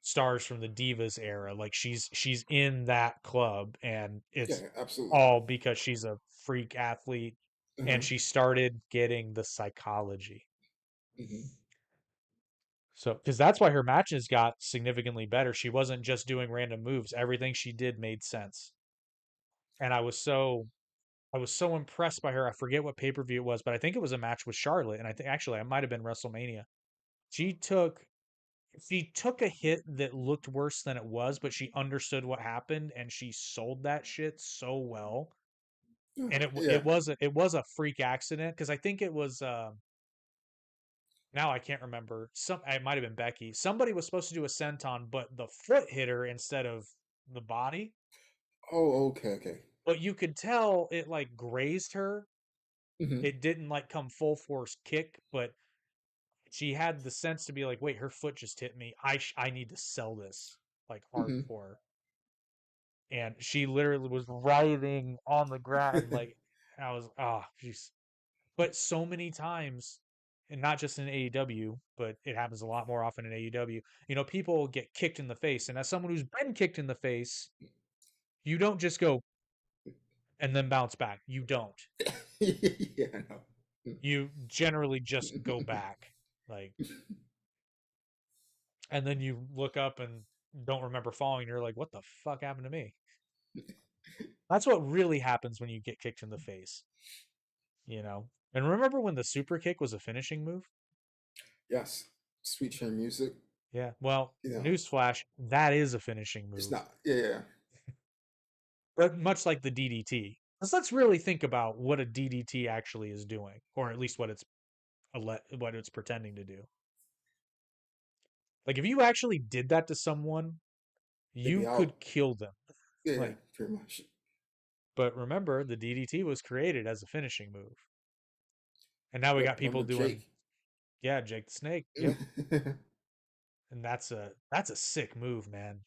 stars from the Divas era. Like she's in that club, and it's Yeah, absolutely. all because she's a freak athlete and Uh-huh. she started getting the psychology. Hmm. So, because that's why her matches got significantly better. She wasn't just doing random moves. Everything she did made sense. And I was so impressed by her. I forget what pay-per-view it was, but I think it was a match with Charlotte. And I think actually it might have been WrestleMania. She took she took a hit that looked worse than it was, but she understood what happened and she sold that shit so well. And Yeah. it was a freak accident because I think it was now I can't remember. Some it might have been Becky. Somebody was supposed to do a senton, but the foot hit her instead of the body. Oh, okay, okay. But you could tell it like grazed her. Hmm. It didn't like come full force kick, but she had the sense to be like, wait, her foot just hit me. I need to sell this like Hmm. hardcore. And she literally was writhing on the ground, and like I was, she's. But so many times, and not just in AEW, but it happens a lot more often in AEW. You know, people get kicked in the face, and as someone who's been kicked in the face, you don't just go and then bounce back. You don't. Yeah, I know. You generally just go back, like, and then you look up and don't remember falling. And you're like, what the fuck happened to me? That's what really happens when you get kicked in the face, you know. And remember when the super kick was a finishing move? Yes, sweet chin music. Yeah. Well, You know, newsflash, that is a finishing it's move. not. Yeah, yeah. But much like the DDT. Let's really think about what a DDT actually is doing, or at least what it's pretending to do. Like if you actually did that to someone, They'd be you out. could kill them. Yeah, yeah, Like, pretty much. but remember, the DDT was created as a finishing move, and now we Yep. got people Remember doing, Jake? yeah, Jake the Snake. Yep, It and that's a sick move, man.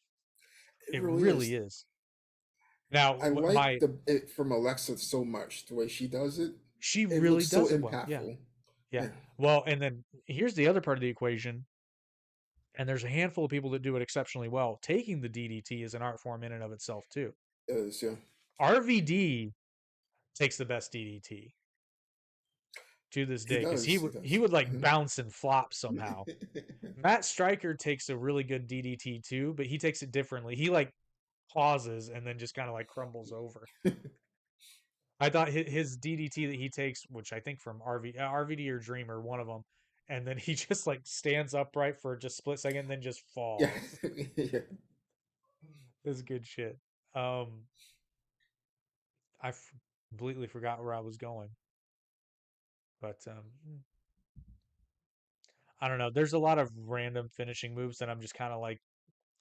It really really is. is. Now, I like my the it from Alexa so much. The way she does it, she it really looks so does it well. Yeah, impactful. yeah. Yeah. Well, and then here's the other part of the equation. And there's a handful of people that do it exceptionally well. Taking the DDT is an art form in and of itself too. It is, yeah. RVD takes the best DDT to this He day because does. He he does. would like Hmm. bounce and flop somehow. Matt Stryker takes a really good DDT too, but he takes it differently. He like pauses and then just kind of like crumbles over. I thought his DDT that he takes, which I think from RVD or Dreamer, one of them, and then he just like stands upright for just a split second, and then just Yeah. falls. Yeah. This is good shit. Um, completely forgot where I was going, but I don't know. There's a lot of random finishing moves that I'm just kind of like,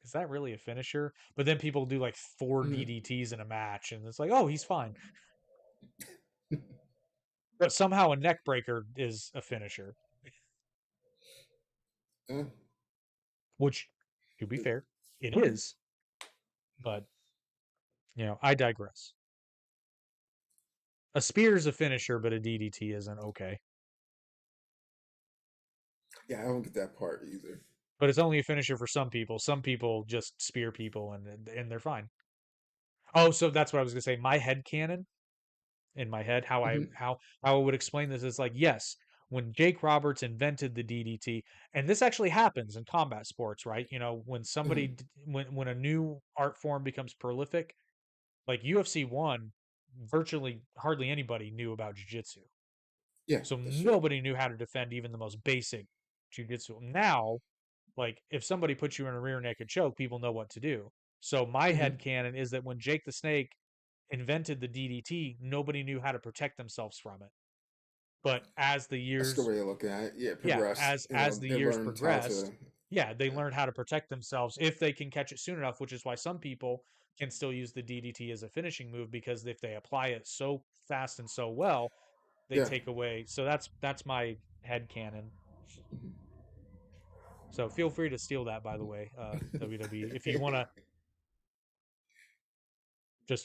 is that really a finisher? But then people do like four Hmm. DDTs in a match, and it's like, oh, he's fine. But somehow a neck breaker is a finisher, Yeah. which, to be fair, it is. But I digress. A spear is a finisher, but a DDT isn't okay. Yeah, I don't get that part either. But it's only a finisher for some people. Some people just spear people and they're fine. Oh, so that's what I was gonna say. My head canon in my head Hmm. how I would explain this is like yes, when Jake Roberts invented the DDT, and this actually happens in combat sports, right? When Hmm. when a new art form becomes prolific, like UFC 1, virtually hardly anybody knew about jiu-jitsu. Yeah, So that's true. nobody knew how to defend even the most basic jiu-jitsu. Now, like if somebody puts you in a rear naked choke, people know what to do. So my Hmm. head canon is that when Jake the Snake invented the DDT, nobody knew how to protect themselves from it. But as the That's a good years, way of looking at it. Yeah, yeah, progress. as the They years learned how progressed, to. yeah, they Yeah. learned how to protect themselves if they can catch it soon enough, which is why some people can still use the DDT as a finishing move because if they apply it so fast and so well, they Yeah. take away. So that's my head canon. Mhm. So feel free to steal that, by the way, WWE. If you want to just,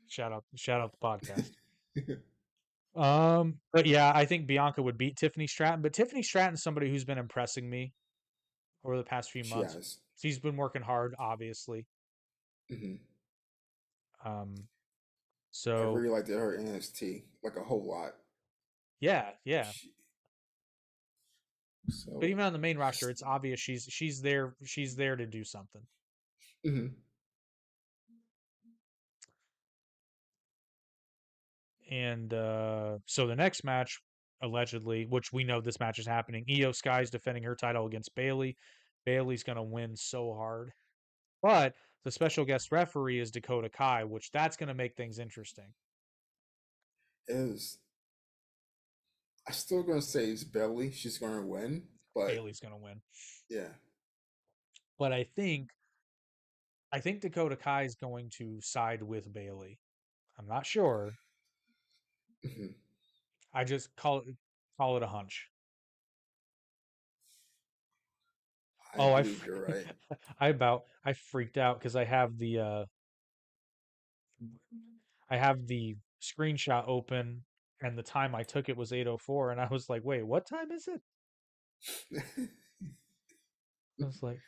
shout out the podcast. But yeah, I think Bianca would beat Tiffany Stratton, but Tiffany Stratton's somebody who's been impressing me over the past few She months. has. She's been working hard, obviously. Hmm. Um, I so really liked her NXT like a whole lot. yeah, yeah. She, But So, even on the main roster, it's obvious she's there to do something. mhm. And so the next match, allegedly, which we know this match is happening, Io Sky's defending her title against Bailey. Bailey's gonna win so hard. But the special guest referee is Dakota Kai, which that's gonna make things interesting. Is I still gonna say it's Belly. She's gonna win, but Bailey's gonna win. yeah. But I think Dakota Kai is going to side with Bailey. I'm not sure. Mhm. I just call it a hunch. I Oh, believe you're right. I freaked out because I have the screenshot open and the time I took it was 8:04 and I was like, "Wait, what time is it?" I was like,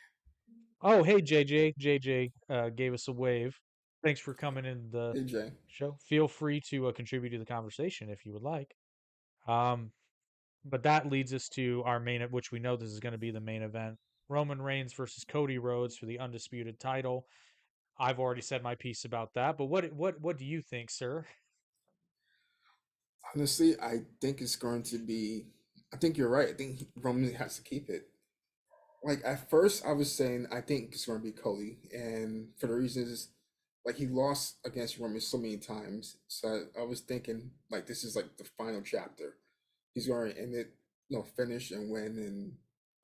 "Oh, hey JJ. JJ gave us a wave. Thanks for coming in the Hey Jay. show. Feel free to contribute to the conversation if you would like." Um, but that leads us to our main, which we know this is going to be the main event: Roman Reigns versus Cody Rhodes for the undisputed title. I've already said my piece about that, but what do you think, sir? Honestly, I think it's going to be. I think you're right. I think Roman has to keep it. Like at first, I was saying I think it's going to be Cody, and for the reasons like he lost against Roman so many times, so I was thinking like this is like the final chapter. He's going to end it, finish and win, and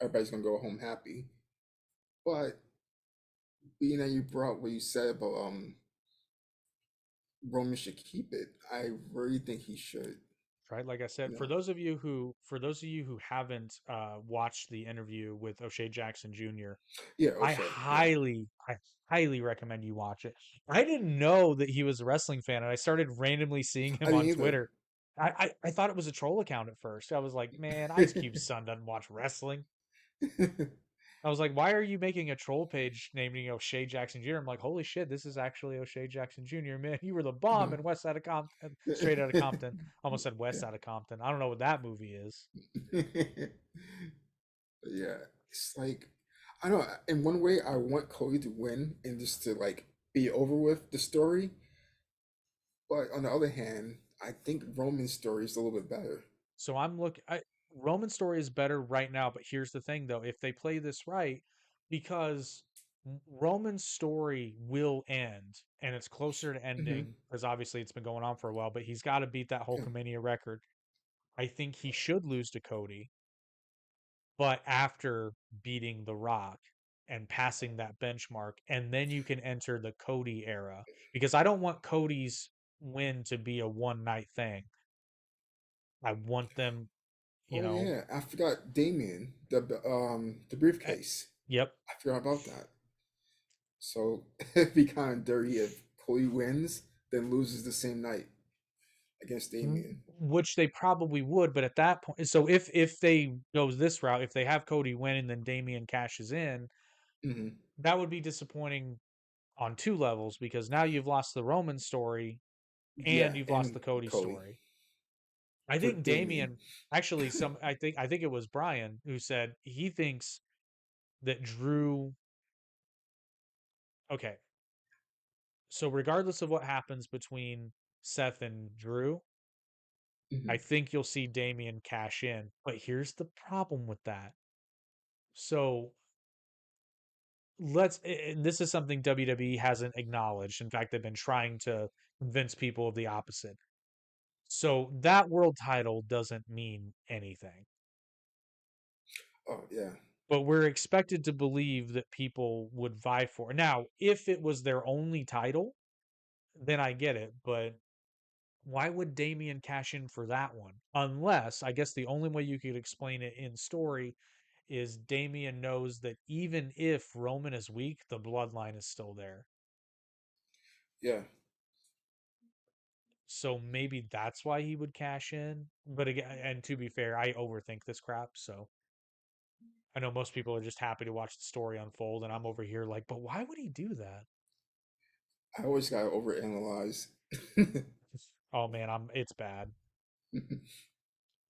everybody's going to go home happy. But being that you brought what you said about Roman should keep it, I really think he should. Right, like I said, You know, for those of you who haven't watched the interview with O'Shea Jackson Jr., yeah, I O'Shea, yeah. highly recommend you watch it. I didn't know that he was a wrestling fan, and I started randomly seeing I him didn't on either. Twitter. I thought it was a troll account at first. I was like, man, Ice Cube's son doesn't watch wrestling. I was like, why are you making a troll page naming O'Shea Jackson Jr.? I'm like, holy shit, this is actually O'Shea Jackson Jr. Man, you were the bomb in West Side of Compton, straight out of Compton. Almost said West Side of Compton. I don't know what that movie is. Yeah. Yeah, it's like I don't know. In one way, I want Cody to win and just to like be over with the story. But on the other hand, I think Roman's story is a little bit better. So I'm looking. Roman story is better right now, but here's the thing, though: if they play this right, because Roman's story will end, and it's closer to Hmm. ending because obviously it's been going on for a while. But he's got to beat that Yeah, Hulkamania record. I think he should lose to Cody, but after beating The Rock and passing that benchmark, and then you can enter the Cody era because I don't want Cody's win to be a one night thing. I want them, you oh know. yeah, I forgot Damien, the eh, briefcase. Yep. I forgot about that. So it'd be kind of dirty if Cody wins, then loses the same night against Damien. Which they probably would, but at that point, so if they go this route, if they have Cody win and then Damian cashes in, Hmm. that would be disappointing on two levels because now you've lost the Roman story Yeah, and you've lost and the Cody Cody story. I for think Damien. Damian actually I think it was Brian who said he thinks that Drew. Okay, so regardless of what happens between Seth and Drew, I Hmm. think you'll see Damian cash in. But here's the problem with that. So this is something WWE hasn't acknowledged. In fact, they've been trying to convince people of the opposite. So that world title doesn't mean anything. Oh yeah, But we're expected to believe that people would vie for it. Now, if it was their only title, then I get it. But why would Damien cash in for that one? Unless, I guess the only way you could explain it in story is Damien knows that even if Roman is weak, the bloodline is still there. yeah. So maybe that's why he would cash in. But again, and to be fair, I overthink this crap. So I know most people are just happy to watch the story unfold, and I'm over here like, but why would he do that? I always gotta overanalyze. Oh man, it's bad.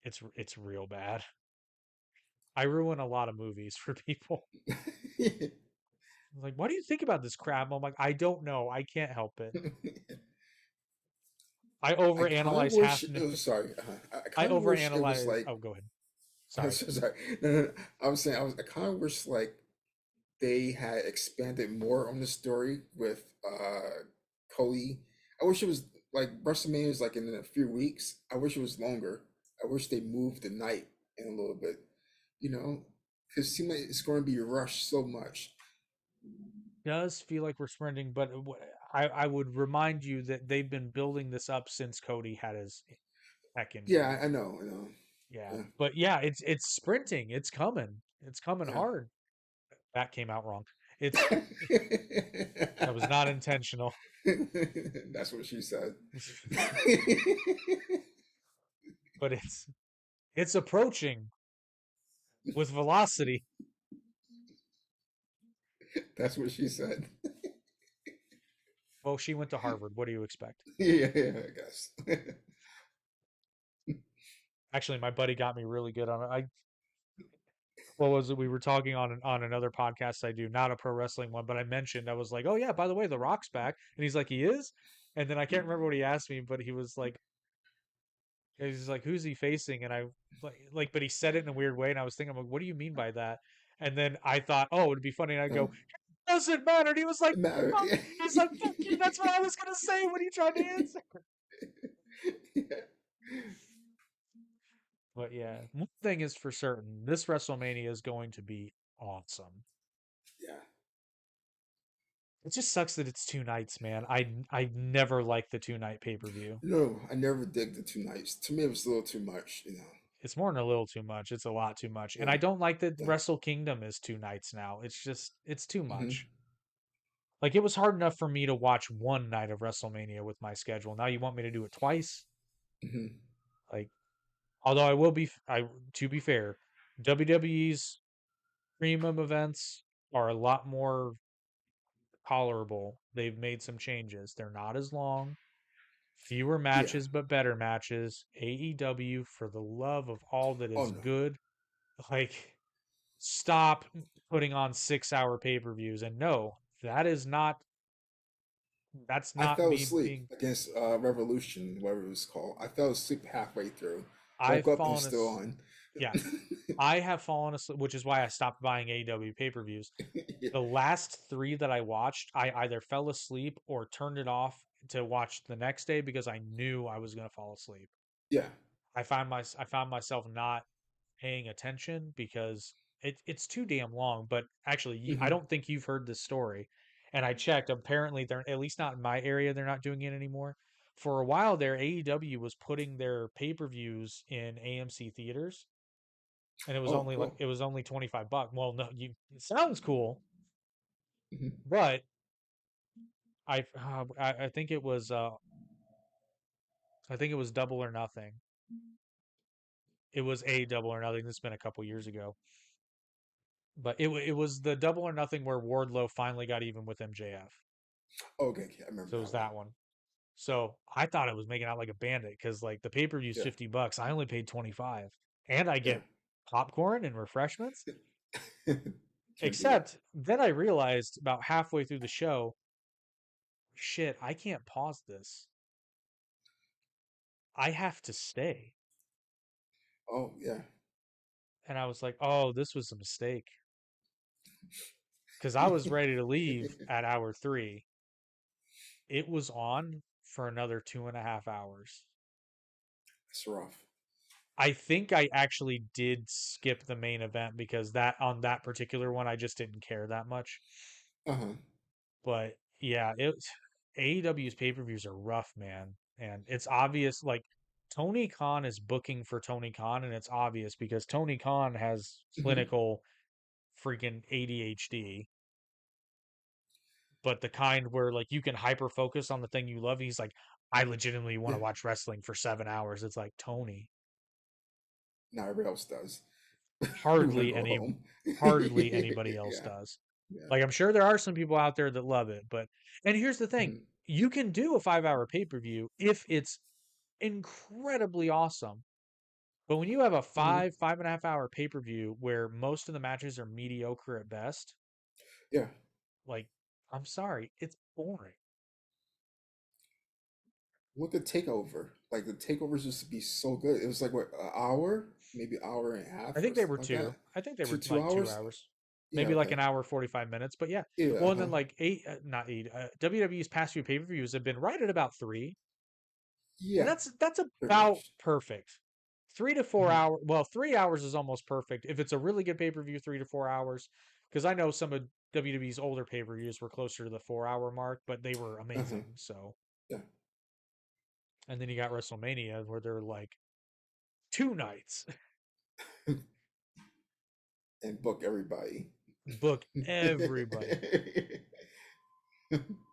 It's real bad. I ruin a lot of movies for people. Like, what do you think about this crap? I'm like, I don't know. I can't help it. I I kind of overanalyze wish. half. Oh, sorry. I I kind of wish it was overanalyze. like. Oh, go ahead. I'm Sorry. so sorry. No, no, no. I was saying. I kind of wish like they had expanded more on the story with Cody. I wish it was like WrestleMania is like in a few weeks. I wish it was longer. I wish they moved the night in a little bit. You know, because it seems like it's going to be rushed so much. Does feel like we're sprinting, but I would remind you that they've been building this up since Cody had his neck Yeah, injury. I know. I know. Yeah, Yeah. but yeah, it's sprinting. It's coming. It's coming Yeah. hard. That came out wrong. It's that was not intentional, That's what she said. but it's approaching with velocity. That's what she said. Well, she went to Harvard. What do you expect? Yeah, yeah, I guess. Actually, my buddy got me really good on it. I what was it? We were talking on another podcast I do, not a pro wrestling one, but I mentioned I was like, "Oh yeah, by the way, The Rock's back," and he's like, "He is," and then I can't remember what he asked me, but he's like, "Who's he facing?" And I but he said it in a weird way, and I was thinking, I'm like, "What do you mean by that?" And then I thought, "Oh, it'd be funny," and I Oh, go, "Doesn't matter." And he was like, no. "Fuck," he's like, "Fuck you." That's what I was gonna say when he tried to answer. Yeah. But yeah, one thing is for certain, this WrestleMania is going to be awesome. Yeah. It just sucks that it's 2 nights, man. I never liked the 2 night pay-per-view. No, I never did the 2 nights. To me, it was a little too much, you know. It's more than a little too much. It's a lot too much. And Yeah. I don't like that Yeah. Wrestle Kingdom is 2 nights now. It's too Hmm. much. Like it was hard enough for me to watch one night of WrestleMania with my schedule. Now you want me to do it twice? Hmm. Like although I will be I to be fair, WWE's premium events are a lot more tolerable. They've made some changes. They're not as long. Fewer Yeah. matches, but better matches. AEW, for the love of all that Oh is no. good, like, stop putting on 6 hour pay per views. And no, that's I not fell me asleep being, against Revolution, whatever it was called. I fell asleep halfway through. I've Woke up and it's fallen still as, on. yeah, I have fallen asleep, which is why I stopped buying AEW pay per views. Yeah. The last three that I watched, I either fell asleep or turned it off to watch the next day because I knew I was going to fall asleep. Yeah. I found myself not paying attention because it's too damn long. But actually, I Hmm. don't think you've heard this story. And I checked. Apparently, they're at least not in my area. They're not doing it anymore. For a while there, AEW was putting their pay per views in AMC theaters, and Oh, cool. it was only $25. Well, no, it sounds cool, Hmm. but I think it was Double or Nothing. It was a Double or Nothing. This has been a couple years ago, but it was the Double or Nothing where Wardlow finally got even with MJF. Okay, okay, I remember So it was that one. that one. So I thought I was making out like a bandit because like the pay per view is Yeah. $50. I only paid 25, and I Yeah. get popcorn and refreshments. Can't beat it. Except then I realized about halfway through the show, shit, I can't pause this. I have to stay. Oh, yeah. And I was like, oh, this was a mistake because I was ready to leave at hour three. It was on for another 2.5 hours. It's rough. I think I actually did skip the main event because that on that particular one I just didn't care that much. Uh-huh. But yeah, it AEW's pay-per-views are rough, man. And it's obvious like Tony Khan is booking for Tony Khan and it's obvious because Tony Khan has Hmm. clinical freaking ADHD, but the kind where like you can hyper focus on the thing you love. He's like, I legitimately want Yeah. to watch wrestling for 7 hours. It's like Tony, Not everybody else does. You want to hardly go any home. hardly anybody else Yeah. does. Yeah. Like I'm sure there are some people out there that love it, but and here's the thing, Mhm. you can do a 5 hour pay-per-view if it's incredibly awesome. But when you have a Hmm. 5.5 hour pay-per-view where most of the matches are mediocre at best, Yeah. like, I'm sorry, it's boring. Look at Takeover. Like the takeovers used to be so good. It was like what, an hour, maybe hour and a I half or think they something were like two. that. I think they Two were two like two hours. hours, Yeah. maybe like Okay. an hour 45 minutes. But yeah, Yeah. well, and then Huh. like not eight. WWE's past few pay-per-views have been right at about three, and Yeah. that's Pretty about much. perfect. 3 to 4 Hmm. hour. Well, 3 hours is almost perfect if it's a really good pay-per-view. 3 to 4 hours, because I know some of WWE's older pay-per-views were closer to the 4 hour mark, but they were Uh huh. amazing. So, Yeah. and then you got WrestleMania where they're like 2 nights, And book everybody. book everybody.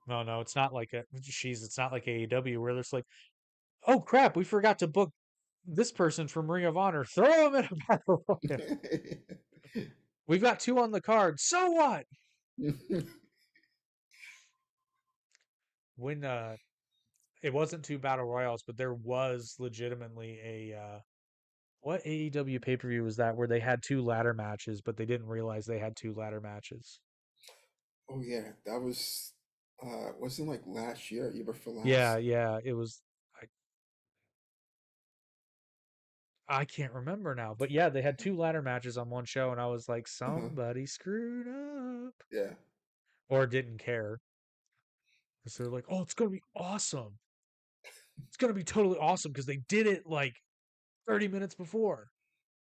No, no, it's not like a. She's. It's not like AEW where there's like, oh crap, we forgot to book this person from Ring of Honor. Throw him in a battle royal. We've got two on the card. So what? When it wasn't two battle royals, but there was legitimately a what AEW pay per view was that where they had two ladder matches, but they didn't realize they had two ladder matches. Oh yeah, that was wasn't like last year, year before Yeah, last. yeah, it was. I can't remember now, but yeah, they had two ladder matches on one show, and I was like, Uh-huh. somebody screwed up Yeah. or didn't care because they're like, oh, it's gonna be awesome. It's gonna be totally awesome because they did it like 30 minutes before.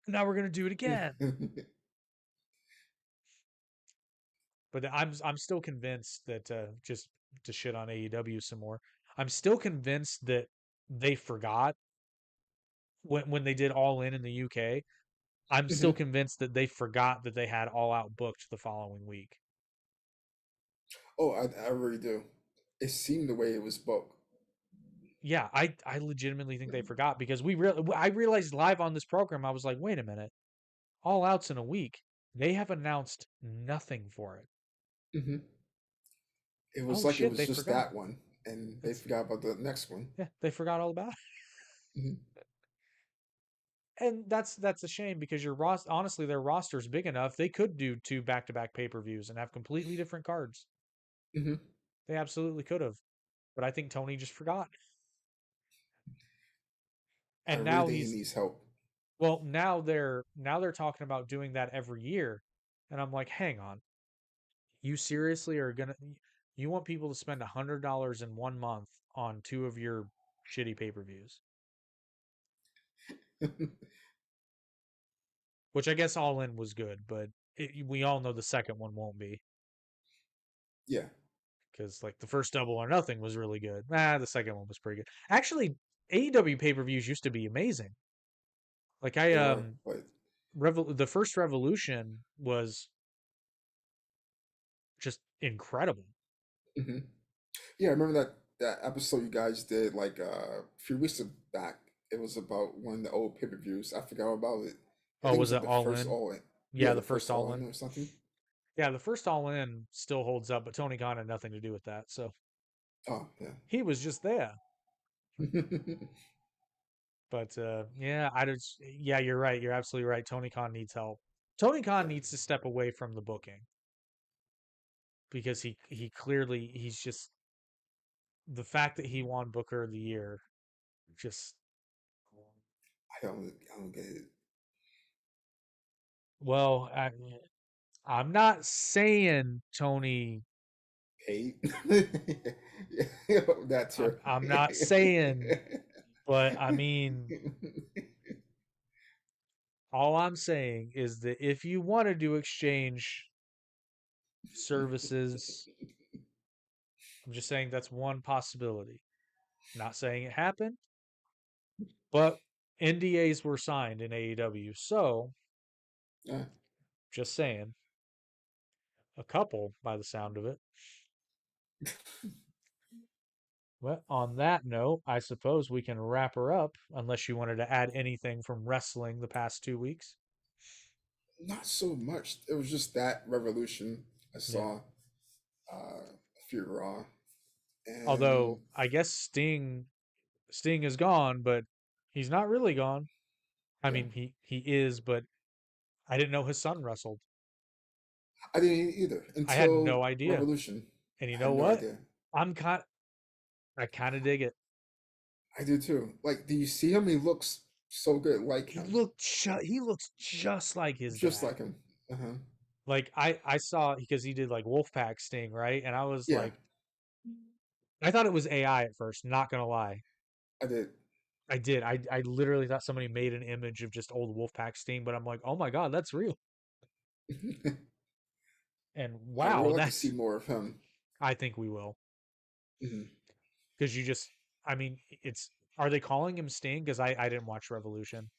And now we're gonna do it again. But I'm still convinced that just to shit on AEW some more. I'm still convinced that they forgot when they did All In the UK. I'm still Hmm. convinced that they forgot that they had All Out booked the following week. Oh, I really do. It seemed the way it was booked. Yeah, I legitimately think they forgot because I realized live on this program I was like, wait a minute, All Out's in a week. They have announced nothing for it. Hmm. It was Oh like it shit, was they just forgot. that one, and they That's forgot about the next one. yeah, they forgot all about it. Hmm. And that's a shame because your roster, honestly, their roster's big enough. They could do two back-to-back pay-per-views and have completely different cards. Hmm. They absolutely could have. But I think Tony just forgot. I And really now think he he's needs help. well, now they're talking about doing that every year. And I'm like, hang on. You seriously are gonna you want people to spend $100 in 1 month on two of your shitty pay-per-views? Which I guess All In was good, but we all know the second one won't be. Yeah. Because like the first Double or Nothing was really good. The second one was pretty good. Actually, AEW pay-per-views used to be amazing. Like I They were, but the first Revolution was just incredible. hmm, yeah, I remember that episode you guys did like a few weeks back. It was about one of the old pay-per-views. I forgot about it. I Oh, think it was was it like the All first In? All In. Yeah, Yeah, the the first first All All In In. or something. Yeah, the first All In still holds up, but Tony Khan had nothing to do with that. So Oh yeah. he was just there. But yeah, yeah, you're right. You're absolutely right. Tony Khan needs help. Tony Khan Yeah. needs to step away from the booking because he clearly he's just the fact that he won Booker of the Year just I don't get it. well, I'm not saying Tony. Hate. Yeah, that's I'm her. I'm not saying, but I mean, all I'm saying is that if you wanted to exchange services, I'm just saying that's one possibility. Not saying it happened, but NDAs were signed in AEW, so Yeah. just saying, a couple by the sound of it. Well, on that note, I suppose we can wrap her up, unless you wanted to add anything from wrestling the past 2 weeks. Not so much. It was just that Revolution I Yeah. saw a few Raw, and Although I guess Sting is gone, but he's not really gone. I Yeah, mean, he is, but I didn't know his son wrestled. I didn't either I had until no idea. Revolution. And you I know had no what? idea. I'm kind I kind of dig it. I do too. Like, do you see him? He looks so good, like him, He looks just like his just dad. like him. Uh huh. Like I saw because he did like Wolfpack Sting, right? And I was Yeah, like, I thought it was AI at first, not gonna lie. I did. I did. I literally thought somebody made an image of just old Wolfpack Sting, but I'm like, oh my God, that's real. And I would wow, like to see that's more of him. I think we will. Mhm. Because you just I mean, it's are they calling him Sting? Because I didn't watch Revolution.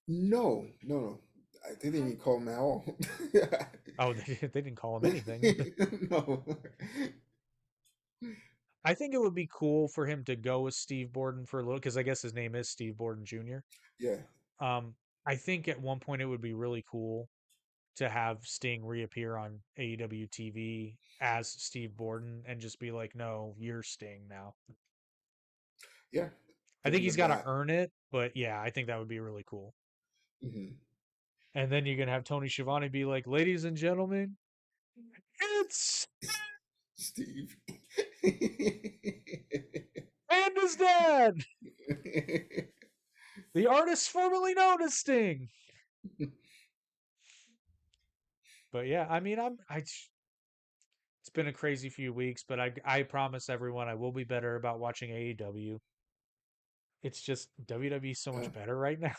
No, no, no. I didn't even call him at all. Oh, they didn't call him anything. No. I think it would be cool for him to go with Steve Borden for a little, because I guess his name is Steve Borden Jr. Yeah, Um, I think at one point it would be really cool to have Sting reappear on AEW TV as Steve Borden and just be like, "No, you're Sting now." yeah. I think Thinking he's of got to that. earn it, but yeah, I think that would be really cool. Hmm. And then you can have Tony Schiavone be like, "Ladies and gentlemen, it's Steve. and his dad, the artist formerly known as Sting." But yeah, I mean, it's been a crazy few weeks, but I promise everyone I will be better about watching AEW. It's just WWE is so uh, much better right now.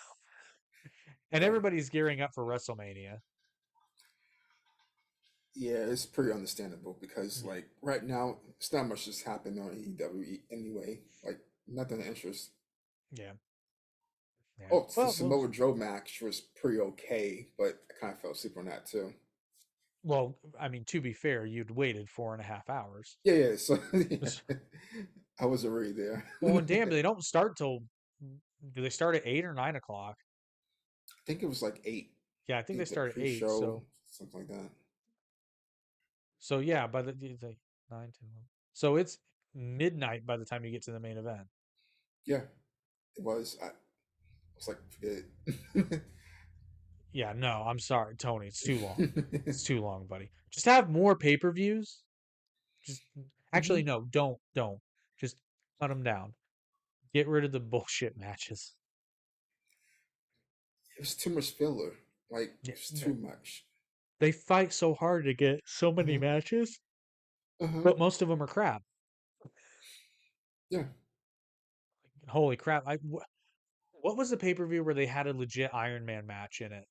And yeah, everybody's gearing up for WrestleMania. yeah. It's pretty understandable because, Yeah. like, right now, it's not much that's happened on AEW anyway. Like, nothing of interest. Yeah. Yeah. Oh, the Well, Samoa Joe match was pretty okay, but I kind of fell asleep on that too. I mean, to be fair, you'd waited 4.5 hours. Yeah, yeah. So yeah, I was already there. Well, and damn, they don't start till do they start at 8 or 9 o'clock? I think it was like 8, Yeah, I think they 8 the start at eight. pre-show, something like that. So yeah, by the it's like 9, 10, 11. So it's midnight by the time you get to the main event. Yeah, it was. I was like, forget it. Yeah, no, I'm sorry, Tony. It's too long. It's too long, buddy. Just have more pay-per-views. Just Hmm. actually, no, don't. Just cut them down. Get rid of the bullshit matches. It was too much filler. Like, Yeah, it was too much. they fight so hard to get so many Uh-huh. matches, Uh-huh. but most of them are crap. Yeah. Holy crap! What was the pay-per-view where they had a legit Iron Man match in it?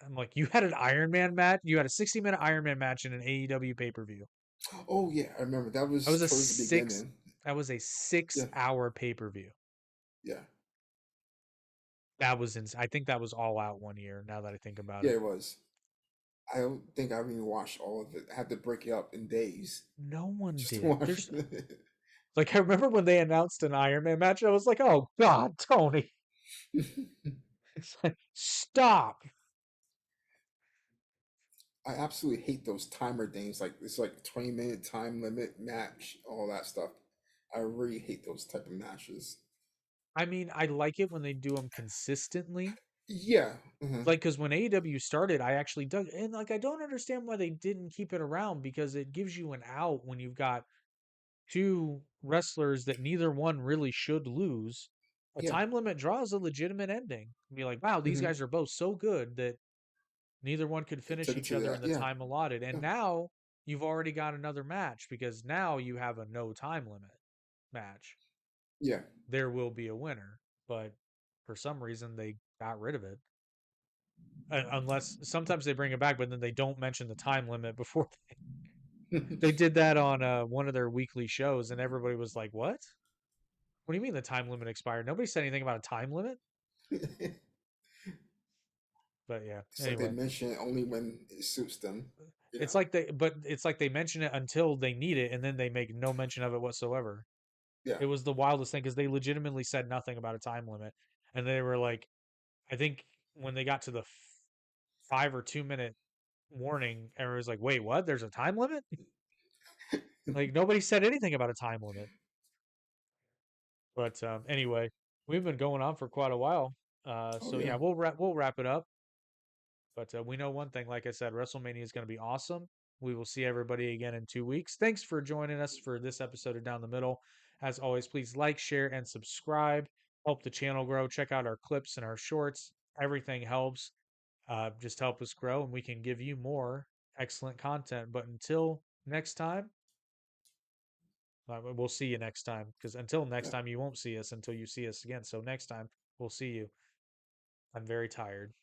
I'm like, you had an Iron Man match? You had a 60-minute Iron Man match in an AEW pay-per-view. Oh yeah, I remember. That That was was a towards the six. beginning. That was a six Yeah. hour pay-per-view. Yeah. That was I think that was all out one year. Now that I think about Yeah, it, it was. I don't think I've even watched all of it. I had to break it up in days no one just to did. watch There's it. like I remember when they announced an Iron Man match. I was like, oh God, Tony. It's like stop. I absolutely hate those timer things. Like, it's like 20-minute time limit match, all that stuff. I really hate those type of matches. I mean, I like it when they do them consistently. Yeah. Uh-huh. Like, because when AEW started, I actually dug, and like, I don't understand why they didn't keep it around because it gives you an out when you've got two wrestlers that neither one really should lose. A Yeah. time limit draw is a legitimate ending. Be like, wow, these Hmm. guys are both so good that neither one could They finish took it each to other in that. the Yeah. time allotted. And Yeah. now you've already got another match because now you have a no time limit match. Yeah. There will be a winner, but for some reason they got rid of it. Unless sometimes they bring it back, but then they don't mention the time limit before they did that on one of their weekly shows, and everybody was like, "What? What do you mean the time limit expired? Nobody said anything about a time limit." But yeah, It's like they anyway, mention it only when it suits them. You know. it's like they mention it until they need it, and then they make no mention of it whatsoever. Yeah. It was the wildest thing because they legitimately said nothing about a time limit, and they were like, I think when they got to the 5 or 2 minute warning, everyone was like, "Wait, what? There's a time limit?" Like nobody said anything about a time limit. But anyway, we've been going on for quite a while. Oh So yeah, yeah, we'll wrap it up. But we know one thing, like I said, WrestleMania is going to be awesome. We will see everybody again in 2 weeks. Thanks for joining us for this episode of Down the Middle. As always, please like, share, and subscribe. Help the channel grow. Check out our clips and our shorts. Everything helps. Just help us grow, and we can give you more excellent content. But until next time, we'll see you next time. Because until next yeah. time, you won't see us until you see us again. So next time, we'll see you. I'm very tired.